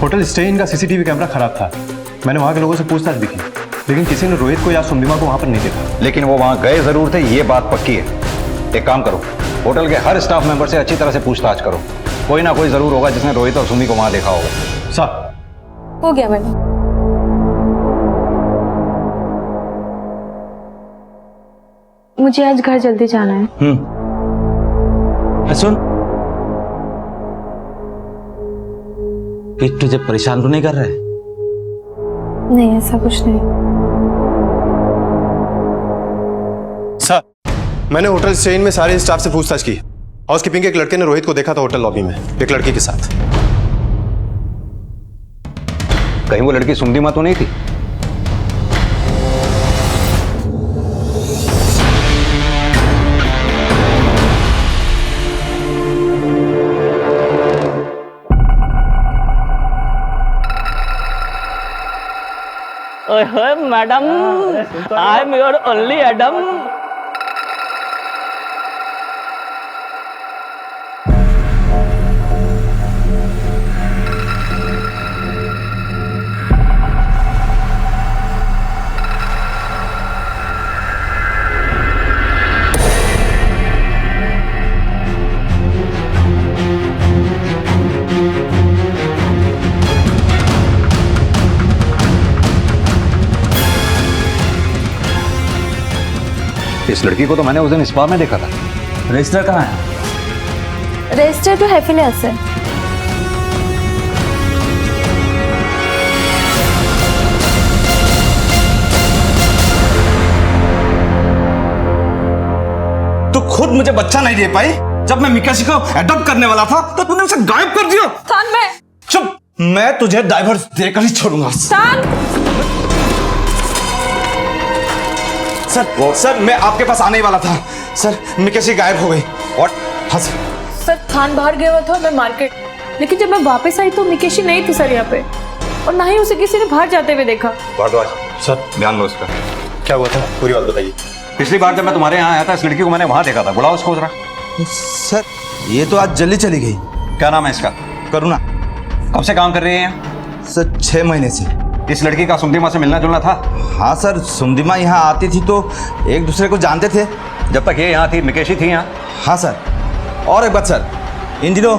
L: होटल स्टे इन का सीसीटीवी कैमरा खराब था। मैंने वहाँ के लोगों से पूछताछ भी की, लेकिन किसी ने रोहित को या सुमदिमा को वहाँ पर नहीं देखा।
C: लेकिन वो वहाँ गए जरूर थे, ये बात पक्की है। एक काम करो, होटल के हर स्टाफ मेंबर से अच्छी तरह से पूछताछ करो। कोई ना कोई जरूर होगा जिसने रोहित और सुमी को वहाँ देखा होगा।
L: सर
O: हो गया मैडम। मुझे आज घर जल्दी जाना है।
N: सुन, पीठ तुझे परेशान तो नहीं कर रहे?
O: नहीं ऐसा कुछ नहीं।
L: सर मैंने होटल स्टे इन में सारे स्टाफ से पूछताछ की। हाउसकीपिंग के एक लड़के ने रोहित को देखा था होटल लॉबी में एक लड़की के साथ।
C: कहीं वो लड़की सुमदिमा तो नहीं थी?
H: ओए madam, I am your only Adam.
C: इस लड़की को तो मैंने उस दिन स्पा में देखा था।
N: रजिस्टर कहाँ है?
O: रजिस्टर तो हैफिलियस है।
F: तू खुद मुझे बच्चा नहीं दे पाई। जब मैं मिकेशी को अडॉप्ट करने वाला था तो तूने उसे गायब कर दिया।
O: थान मैं
F: चुप, मैं तुझे डाइवोर्स देकर ही छोड़ूंगा। सर मैं आपके पास आने ही वाला था। सर मिकेशी गायब हो गई। और हाँ
O: सर थान बाहर गया हुआ था, मैं मार्केट, लेकिन जब मैं वापस आई तो मिकेशी नहीं थी सर यहाँ पे, और ना ही उसे किसी ने बाहर जाते हुए देखा।
C: भारद्वाज सर ध्यान दो इसका।
L: क्या हुआ था, पूरी बात बताइए।
C: पिछली बार जब मैं तुम्हारे यहाँ आया था इस लड़की को मैंने वहां देखा था। बुलाओ उसको जरा।
N: सर ये तो आज जल्दी चली गई।
C: क्या नाम है इसका?
N: करुणा।
C: कब से काम कर रही है यहाँ?
N: सर 6 महीने से।
C: इस लड़की का सुमदिमा से मिलना जुलना था?
N: हाँ सर, सुमदिमा यहाँ आती थी तो एक दूसरे को जानते थे।
C: जब तक ये यहाँ थी मिकेशी थी यहाँ?
N: हाँ सर। और एक बात सर, इन दिनों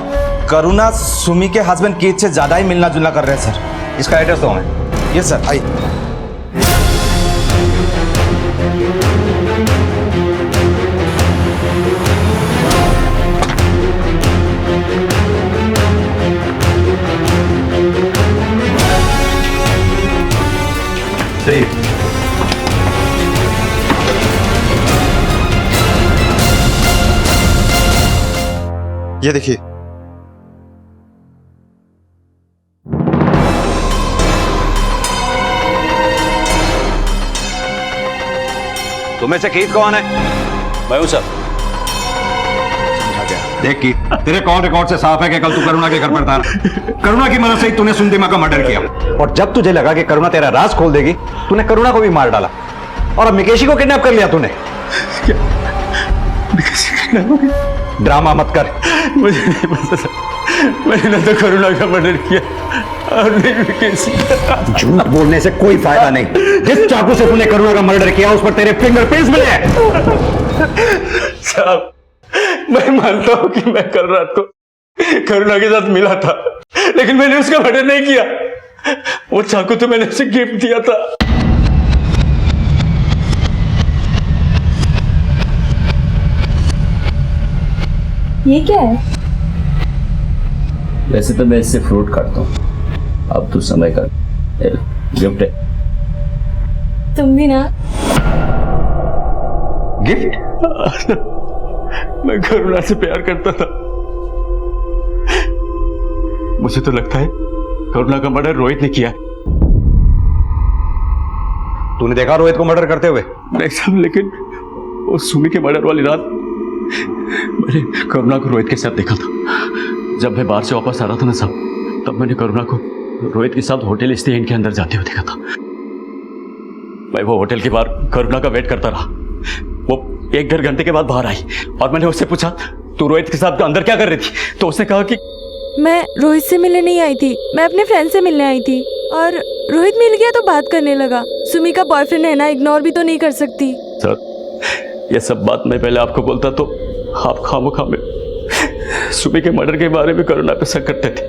N: करुणा सुमी के हस्बैंड कीत से ज़्यादा ही मिलना जुलना कर रहे हैं सर।
C: इसका एड्रेस दो हमें।
N: यस सर, आइए।
L: ये देखिए।
C: तुम्हें से कीत कौन है?
G: मैं हूं सर।
C: देख कीत, तेरे कॉल रिकॉर्ड से साफ है कि कल तू करुणा के घर पर था। करुणा की मदद से ही तूने सुमतिमा का मर्डर किया, और जब तुझे लगा कि करुणा तेरा राज खोल देगी, तूने करुणा को भी मार डाला, और अब मिकेशी को किडनैप कर लिया तूने। ड्रामा मत कर।
H: मुझे नहीं पता सर, मैंने तो करुणा का मर्डर किया और नहीं मिकेशी।
C: झूठ बोलने से कोई फायदा नहीं। जिस चाकू से तूने करुणा का मर्डर किया उस पर तेरे फिंगरप्रिंट्स मिले हैं।
H: साहब, मैं मानता हूं कि मैं कल रात को करुणा के साथ मिला था, लेकिन मैंने उसका मर्डर नहीं किया। वो चाकू तो मैंने उसे गिफ्ट दिया था।
O: ये क्या है?
G: वैसे तो मैं इससे फ्रूट काटता हूँ, अब तू समय कर। गिफ्ट है।
O: तुम भी ना।
C: गिफ्ट?
H: मैं करुणा से प्यार करता था। मुझे तो लगता है करुणा का मर्डर रोहित ने किया।
C: तूने देखा रोहित को मर्डर करते हुए?
H: नहीं साहब, लेकिन वो सुमी के मर्डर वाली रात मैंने करुणा को रोहित के साथ देखा था। जब मैं बाहर से वापस आ रहा था ना साहब, तब मैंने करुणा को रोहित के साथ होटल स्टेन के अंदर जाते हुए देखा था। मैं वो होटल के बाहर करुणा का वेट करता रहा। वो 1-1.5 घंटे के बाद बाहर आई और मैंने उससे पूछा, तू रोहित के साथ अंदर क्या कर रही थी? तो उसने कहा कि
O: मैं रोहित से मिलने नहीं आई थी, मैं अपने फ्रेंड से मिलने आई थी। और रोहित मिल गया तो बात करने लगा। सुमी का बॉयफ्रेंड है ना, इग्नोर भी तो नहीं कर सकती।
H: सर, ये सब बात मैं पहले आपको बोलता तो आप खामोखा में सुमी के मर्डर के बारे में करुणा पे शक करते थे।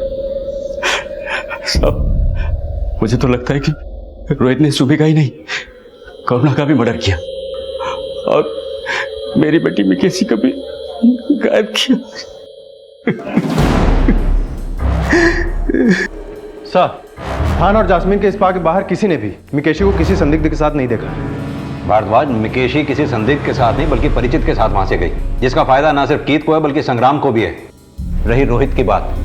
H: सब मुझे तो लगता है कि रोहित ने सुमी का ही नहीं, करुणा का भी मर्डर किया और मेरी बेटी मिकेशी को भी गायब किया।
L: सर, थान और जास्मीन के स्पा के बाहर किसी ने भी मिकेशी को किसी संदिग्ध के साथ नहीं देखा।
C: भारद्वाज, मिकेशी किसी संदिग्ध के साथ नहीं बल्कि परिचित के साथ वहां से गई, जिसका फायदा ना सिर्फ कीत को है बल्कि संग्राम को भी है। रही रोहित की बात,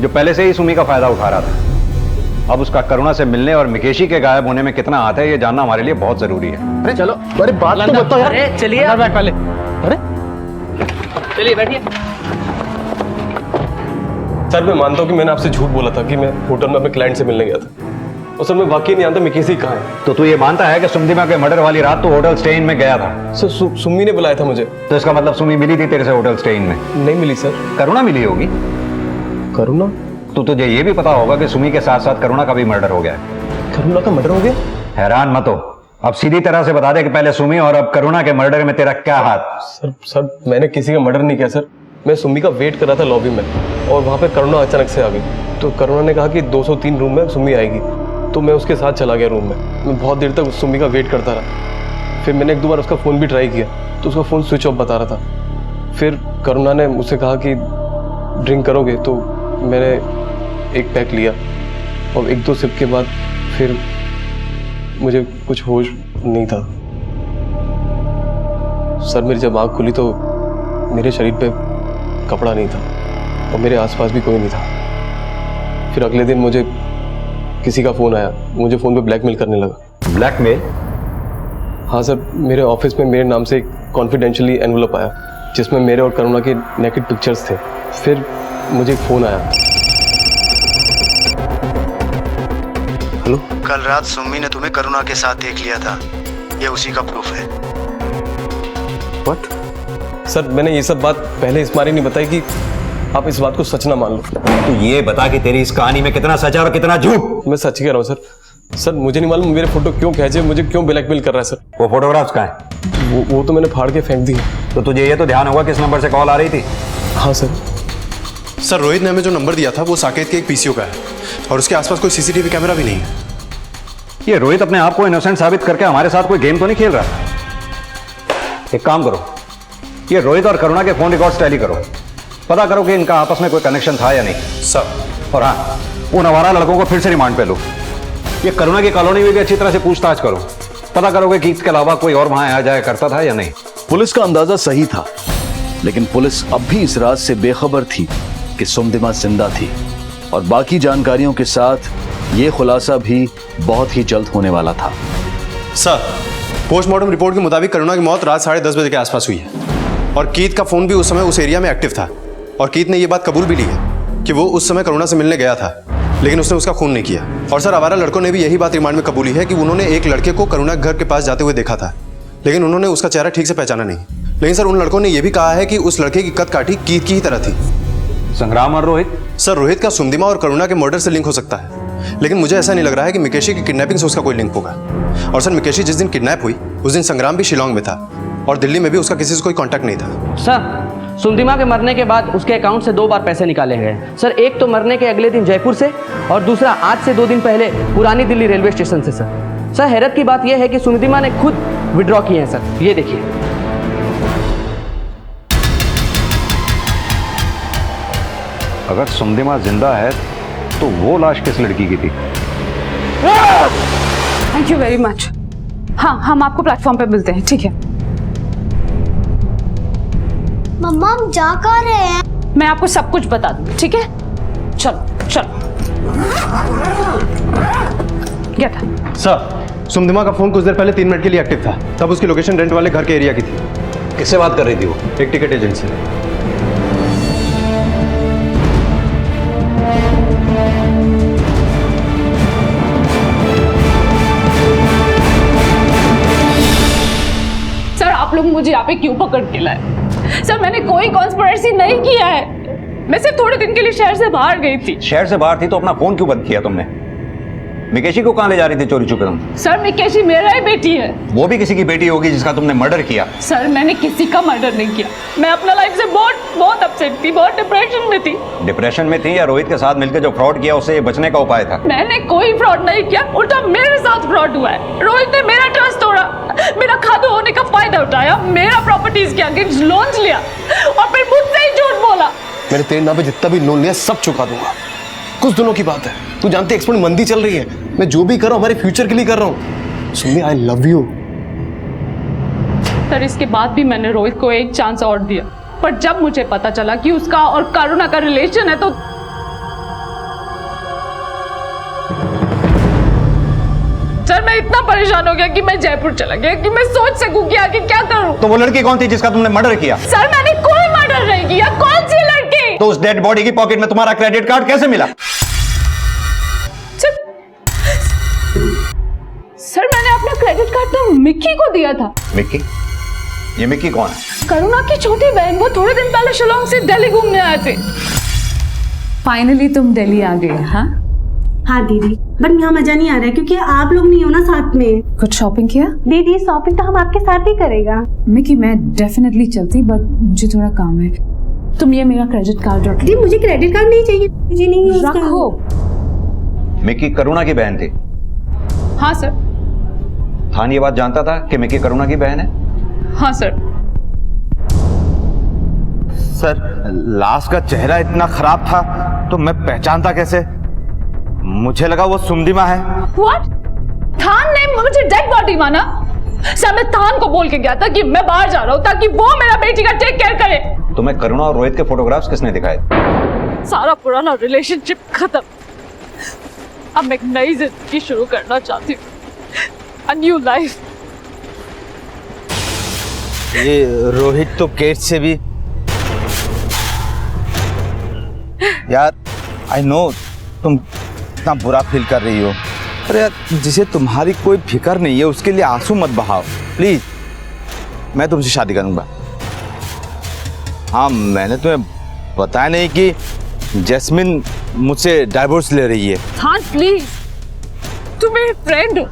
C: जो पहले से ही सुमी का फायदा उठा रहा था, अब उसका करुणा से मिलने और मिकेशी के गायब होने में कितना हाथ है ये जानना हमारे लिए बहुत जरूरी है।
N: अरे चलो,
W: अरे बात तो बताओ यार।
N: अरे चलिए
W: अंदर बैठ पहले। अरे
N: चलिए बैठिए।
L: सर, मैं मानता हूँ कि मैंने आपसे झूठ बोला था कि मैं होटल में अपने क्लाइंट से मिलने गया था, और सर मैं वाकई नहीं जानता मिकेशी कहाँ है।
C: तो तू ये मानता है कि सुमतिमा के मर्डर वाली रात तो होटल स्टेइन में गया था?
L: सर, सुमी ने बुलाया था मुझे।
C: तो इसका मतलब सुमी मिली थी तेरे से होटल स्टेइन में?
L: नहीं मिली सर।
C: करुणा मिली होगी।
L: करुणा?
C: तो तुझे ये भी पता होगा कि सुमी के साथ साथ करुणा का भी मर्डर हो गया है।
L: करुणा का मर्डर हो गया?
C: हैरान मत हो, अब सीधी तरह से बता दे कि पहले सुमी और अब करुणा के मर्डर में तेरा क्या हाथ?
L: सर मैंने किसी का मर्डर नहीं किया सर। मैं सुमी का वेट कर रहा था लॉबी में, और वहाँ पे करुणा अचानक से आ गई। तो करुणा ने कहा कि 203 रूम में सुमी आएगी, तो मैं उसके साथ चला गया रूम में। मैं बहुत देर तक सुमी का वेट करता रहा। फिर मैंने 1-2 बार उसका फ़ोन भी ट्राई किया तो उसका फ़ोन स्विच ऑफ बता रहा था। फिर करुणा ने मुझसे कहा कि ड्रिंक करोगे, तो मैंने एक पैक लिया और 1-2 सिप के बाद फिर मुझे कुछ होश नहीं था। सर, मेरी जब आँख खुली तो मेरे शरीर पे कपड़ा नहीं था और मेरे आसपास भी कोई नहीं था। फिर अगले दिन मुझे किसी का फ़ोन आया, मुझे फ़ोन पे ब्लैकमेल करने लगा।
C: ब्लैकमेल?
L: हाँ सर, मेरे ऑफिस में मेरे नाम से एक कॉन्फिडेंशियली एनवलप आया जिसमें मेरे और करुणा के नेकेड पिक्चर्स थे। फिर मुझे एक फ़ोन आया। हेलो?
X: कल रात सुमी ने तुम्हें करुणा के साथ देख लिया था, ये उसी का प्रूफ है।
L: व्हाट? सर, मैंने ये सब बात पहले इस बारे नहीं बताई कि आप इस बात को सच ना मान लो।
C: तू ये बता कि तेरी इस कहानी में कितना सच है और कितना झूठ?
L: मैं सच ही कह रहा हूँ सर। सर, मुझे नहीं मालूम मेरे फोटो क्यों खींचे, मुझे क्यों ब्लैकमेल कर रहा है सर।
C: वो फोटोग्राफ्स कहाँ हैं?
L: वो तो मैंने फाड़ के फेंक दी।
C: तो तुझे ये तो ध्यान होगा किस नंबर से कॉल आ रही थी?
L: हाँ सर। सर, रोहित ने हमें जो नंबर दिया था वो साकेत के एक पीसीओ का है और उसके आसपास कोई सीसीटीवी कैमरा भी नहीं है।
C: ये रोहित अपने आप को इनोसेंट साबित करके हमारे साथ कोई गेम तो नहीं खेल रहा? एक काम करो, ये रोहित और करुणा के फोन रिकॉर्ड्स टैली करो, पता करो कि इनका आपस में कोई कनेक्शन था या नहीं।
L: सर।
C: और हाँ, उन आवारा लड़कों को फिर से रिमांड पे लो। ये करुणा की कॉलोनी में भी अच्छी तरह से पूछताछ करो, पता करो कि गीत के अलावा कोई और वहां आया जाया करता था या नहीं।
A: पुलिस का अंदाजा सही था। लेकिन पुलिस अब भी इस राज से बेखबर थी कि सुमदिमा जिंदा थी, और बाकी जानकारियों के साथ ये खुलासा भी बहुत ही जल्द होने वाला था।
L: सर, पोस्टमार्टम रिपोर्ट के मुताबिक करुणा की मौत रात 10:30 बजे के आसपास हुई है, और कीत का फोन भी उस समय उस एरिया में एक्टिव था, और कीत ने यह बात कबूल भी ली है कि वो उस समय करुणा से मिलने गया था, लेकिन उसने उसका खून नहीं किया। और सर, आवारा लड़कों ने भी यही बात रिमांड में कबूली है कि उन्होंने एक लड़के को करुणा के घर के पास जाते हुए देखा था, लेकिन उन्होंने उसका चेहरा ठीक से पहचाना नहीं। लेकिन सर, उन लड़कों ने यह भी कहा है कि उस लड़के की कद काठी कीत की ही तरह थी।
C: संग्राम और रोहित?
L: सर, रोहित का सुमदिमा और करुणा के मर्डर से लिंक हो सकता है, लेकिन मुझे ऐसा नहीं लग रहा है कि मिकेशी की किडनैपिंग से उसका कोई लिंक होगा। और सर, मिकेशी जिस दिन किडनैप हुई उस दिन संग्राम भी शिलोंग में था, और दिल्ली में भी उसका किसी से कोई कांटेक्ट नहीं था।
M: सर, सुमदिमा के मरने के बाद उसके अकाउंट से 2 बार पैसे निकाले गए सर। एक तो मरने के अगले दिन जयपुर से, और दूसरा आज से 2 दिन पहले पुरानी दिल्ली रेलवे स्टेशन से सर। हैरत की बात यह है कि सुमदिमा ने खुद विड्रॉ किए हैं सर, ये देखिए।
C: अगर सुमदिमा जिंदा है तो वो लाश किस लड़की की थी?
B: Thank you very much. हाँ, हम आपको प्लेटफॉर्म पे मिलते हैं, ठीक है?
V: मम्मा, हम जा कहाँ रहे हैं?
B: मैं आपको सब कुछ बता दूंगी, ठीक है? चलो चलो। गेट।
L: सर, सुमदिमा का फोन कुछ देर पहले 3 मिनट के लिए एक्टिव था, तब उसकी लोकेशन रेंट वाले घर के एरिया की थी।
C: किससे बात कर रही थी वो?
L: एक टिकट एजेंट से।
Q: सर, आप लोग मुझे यहाँ पे क्यों पकड़ के लाए? सर, मैंने कोई कॉन्स्पिरेसी नहीं किया है। मैं सिर्फ थोड़े दिन के लिए शहर से बाहर गई थी।
C: शहर से बाहर थी तो अपना फोन क्यों बंद किया तुमने? मिकेशी को कहाँ ले जा रही थी चोरी छुपे तुम?
Q: सर, मिकेशी मेरा ही बेटी है।
C: वो भी किसी की बेटी होगी जिसका तुमने मर्डर किया।
Q: सर, मैंने किसी का मर्डर नहीं किया। मैं अपना लाइफ से बहुत अपसेट थी, बहुत डिप्रेशन में थी।
C: डिप्रेशन में थी या रोहित के साथ मिलकर जो फ्रॉड किया उससे बचने का उपाय था?
Q: मैंने कोई फ्रॉड नहीं किया, उल्टा मेरे साथ फ्रॉड हुआ है। रोहित ने मेरा ट्रस्ट तोड़ा, मेरा खादू होने का फायदा उठाया, मेरा प्रॉपर्टीज के अगेंस्ट लोन्स लिया, और फिर मुझसे ही झूठ बोला।
L: मेरे तेरे नाम पे जितना भी लोन लिया सब चुका दूंगा। कुछ दिनों की बात है, तू जानती है एक्सपोर्ट मंदी चल रही है, मैं जो भी कर रहा हूँ हमारे फ्यूचर के लिए कर रहा हूँ। Sumi, I love you.
Q: Sir, इसके बाद भी मैंने रोहित को एक चांस और दिया, पर जब मुझे पता चला कि उसका और करुणा का रिलेशन है तो सर, मैं इतना परेशान हो गया कि मैं जयपुर चला गया कि मैं सोच सकूं कि आगे क्या करूं।
C: तो वो लड़की कौन थी जिसका तुमने मर्डर किया?
Q: सर, मैंने कोई मर्डर नहीं किया। कौन सी लड़की?
C: तो उस डेड बॉडी की पॉकेट में तुम्हारा क्रेडिट कार्ड कैसे मिला?
Q: सर, मैंने अपना क्रेडिट कार्ड तो मिक्की को दिया था।
C: मिक्की? ये मिक्की कौन है?
Q: करुणा की छोटी बहन। वो थोड़े दिन पहले शिलोंग से दिल्ली घूमने आए थे।
B: फाइनली तुम दिल्ली आ गए?
P: हाँ दीदी, बट यहाँ मजा नहीं आ रहा है क्योंकि आप लोग नहीं हो ना साथ में।
B: कुछ शॉपिंग किया?
P: दीदी, शॉपिंग तो हम आपके साथ ही करेगा।
B: मिकी, मैं डेफिनेटली चलती, बट मुझे थोड़ा काम है। तुम ये मेरा क्रेडिट कार्ड रखो।
P: दीदी, मुझे क्रेडिट कार्ड नहीं चाहिए, मुझे नहीं
B: रखो।
C: मिक्की करुणा की बहन थी?
Q: हाँ सर।
C: थान ये बात जानता था कि मिक्की करुणा की बहन है?
Q: हाँ सर।
R: सर, लाश का चेहरा इतना खराब था तो मैं पहचानता कैसे? मुझे लगा वो सुमदिमा है।
Q: What? थान ने मुझे डेड बॉडी माना? सर, मैं थान को बोल के गया था कि मैं बाहर जा रहा हूँ ताकि वो मेरा बेटी का टेक केयर करे।
C: तुम्हें करुणा और रोहित के फोटोग्राफ्स किसने दिखाए?
Q: सारा पुराना रिलेशनशिप खत्म। अब मैं एक नई जिंदगी शुरू करना चाहती हूँ। A new life।
R: ये रोहित तो केट से भी। यार, आई नो तुम इतना बुरा फील कर रही हो, अरे यार, जिसे तुम्हारी कोई फिक्र नहीं है उसके लिए आंसू मत बहाओ प्लीज। मैं तुमसे शादी करूंगा। हाँ, मैंने तुम्हें बताया नहीं कि जैस्मिन मुझसे डाइवोर्स ले रही है।
Q: हाँ प्लीज, तुम मेरे फ्रेंड हो,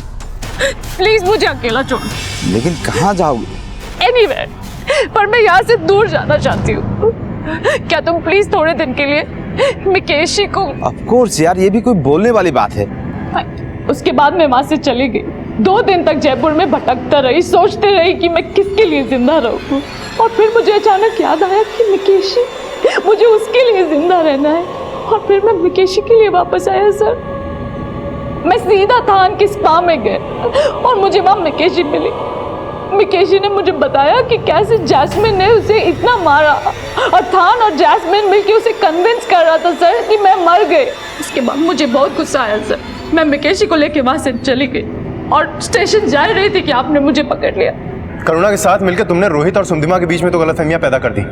Q: प्लीज मुझे अकेला छोड़।
R: लेकिन कहाँ जाओगे?
Q: Anywhere, पर मैं यहाँ से दूर जाना चाहती हूँ। क्या तुम प्लीज थोड़े दिन के लिए मिकेशी को?
R: ऑफ कोर्स यार, ये भी कोई बोलने वाली बात है।
Q: उसके बाद मैं वहां से चली गई। 2 दिन तक जयपुर में भटकता रही, सोचते रही कि मैं किसके लिए जिंदा रहूं। और फिर मुझे अचानक याद आया कि मिकेशी, मुझे उसके लिए जिंदा रहना है। और फिर मैं मिकेशी के लिए वापस आया सर। मैं सीधा थान के स्पा में गए और मुझे वहां मिकेशी मिली। मिकेशी ने मुझे बताया कि कैसे जैस्मिन ने उसे इतना मारा और थान और जैस्मिन मिलके उसे कन्विंस कर रहा था सर कि मैं मर गई। उसके बाद मुझे बहुत गुस्सा आया सर। मैं मिकेशी को लेके वहां से चली गई और स्टेशन जा रही थी कि आपने मुझे पकड़ लिया।
L: करुणा के साथ मिलकर तुमने रोहित और सुमदिमा के बीच में तो गलतफहमियां पैदा कर दी।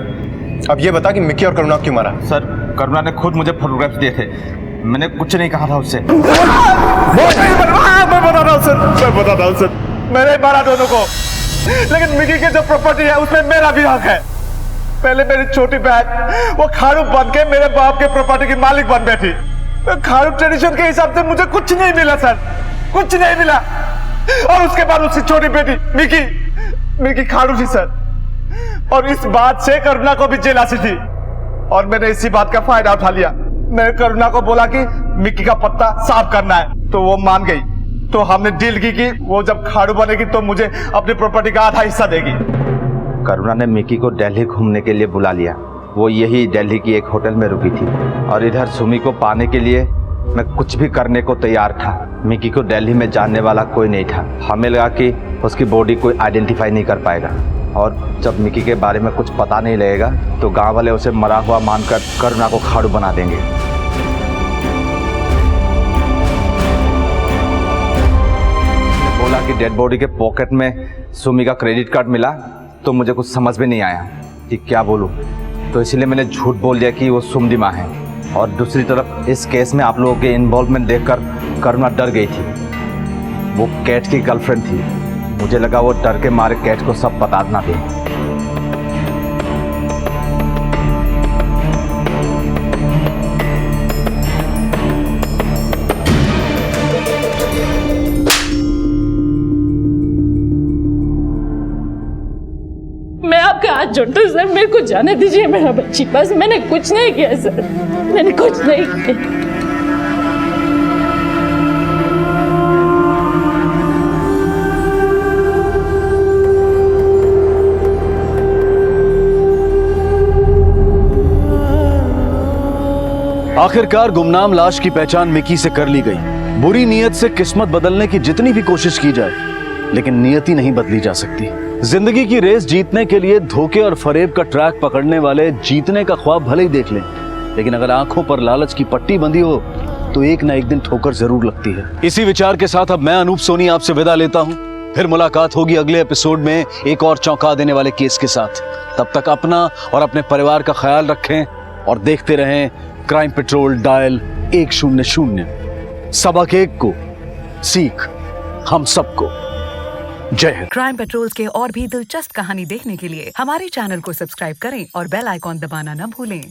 L: अब ये बता कि मिक्की और करुणा क्यों मारा?
R: सर करुणा ने खुद मुझे फोटोग्राफ्स दिए थे, मैंने कुछ नहीं कहा था उससे।
F: मैं बताता हूँ सर, मैंने मारा दोनों को, लेकिन मिकी की जो प्रॉपर्टी है उसमें मेरा भी हक है। पहले मेरी छोटी बहन वो खाड़ू बन के मेरे बाप के प्रॉपर्टी की मालिक बन बैठी। खाड़ू ट्रेडिशन के हिसाब से मुझे कुछ नहीं मिला सर, कुछ नहीं मिला। और उसके बाद उसकी छोटी बेटी मिकी खाड़ू थी सर, और इस बात से करुणा को भी जेलासी थी। और मैंने इसी बात का फायदा उठा लिया। मैंने करुणा को बोला कि मिक्की का पत्ता साफ करना है, तो वो मान गई। तो हमने डील की कि वो जब खाड़ू बनेगी तो मुझे अपनी प्रॉपर्टी का आधा हिस्सा देगी।
R: करुणा ने मिकी को दिल्ली घूमने के लिए बुला लिया। वो यही दिल्ली की एक होटल में रुकी थी, और इधर सुमी को पाने के लिए मैं कुछ भी करने को तैयार था। मिकी को दिल्ली में जानने वाला कोई नहीं था। हमें लगा कि उसकी बॉडी कोई आइडेंटिफाई नहीं कर पाएगा, और जब मिकी के बारे में कुछ पता नहीं लगेगा तो गांव वाले उसे मरा हुआ मानकर करुणा को खाड़ू बना देंगे। बोला कि डेड बॉडी के पॉकेट में सुमी का क्रेडिट कार्ड मिला, तो मुझे कुछ समझ में नहीं आया कि क्या बोलूं, तो इसलिए मैंने झूठ बोल दिया कि वो सुमदिमा है। और दूसरी तरफ इस केस में आप लोगों के इन्वॉल्वमेंट देखकर करुणा डर गई थी। वो कैट की गर्लफ्रेंड थी, मुझे लगा वो डर के मारे कैट को सब बता ना दे।
Q: मैं आपका हाथ जोड़ता हूँ सर, मेरे को जाने दीजिए मेरा बच्ची पास। मैंने कुछ नहीं किया सर, मैंने कुछ नहीं किया।
A: आखिरकार गुमनाम लाश की पहचान मिकी से कर ली गई। बुरी नीयत से किस्मत बदलने की जितनी भी कोशिश की जाए, लेकिन नियति नहीं बदली जा सकती। जिंदगी की रेस जीतने के लिए धोखे और फरेब का ट्रैक पकड़ने वाले जीतने का ख्वाब भले ही देख लें, लेकिन अगर आंखों पर लालच की पट्टी बंधी हो तो एक ना एक दिन ठोकर जरूर लगती है। इसी विचार के साथ अब मैं अनूप सोनी आपसे विदा लेता हूं। फिर मुलाकात होगी अगले एपिसोड में एक और चौंका देने वाले केस के साथ। तब तक अपना और अपने परिवार का ख्याल रखें और देखते रहें क्राइम पेट्रोल डायल 100। सबक एक को सीख हम सबको। जय हिंद।
I: क्राइम पेट्रोल के और भी दिलचस्प कहानी देखने के लिए हमारे चैनल को सब्सक्राइब करें और बेल आइकॉन दबाना न भूलें।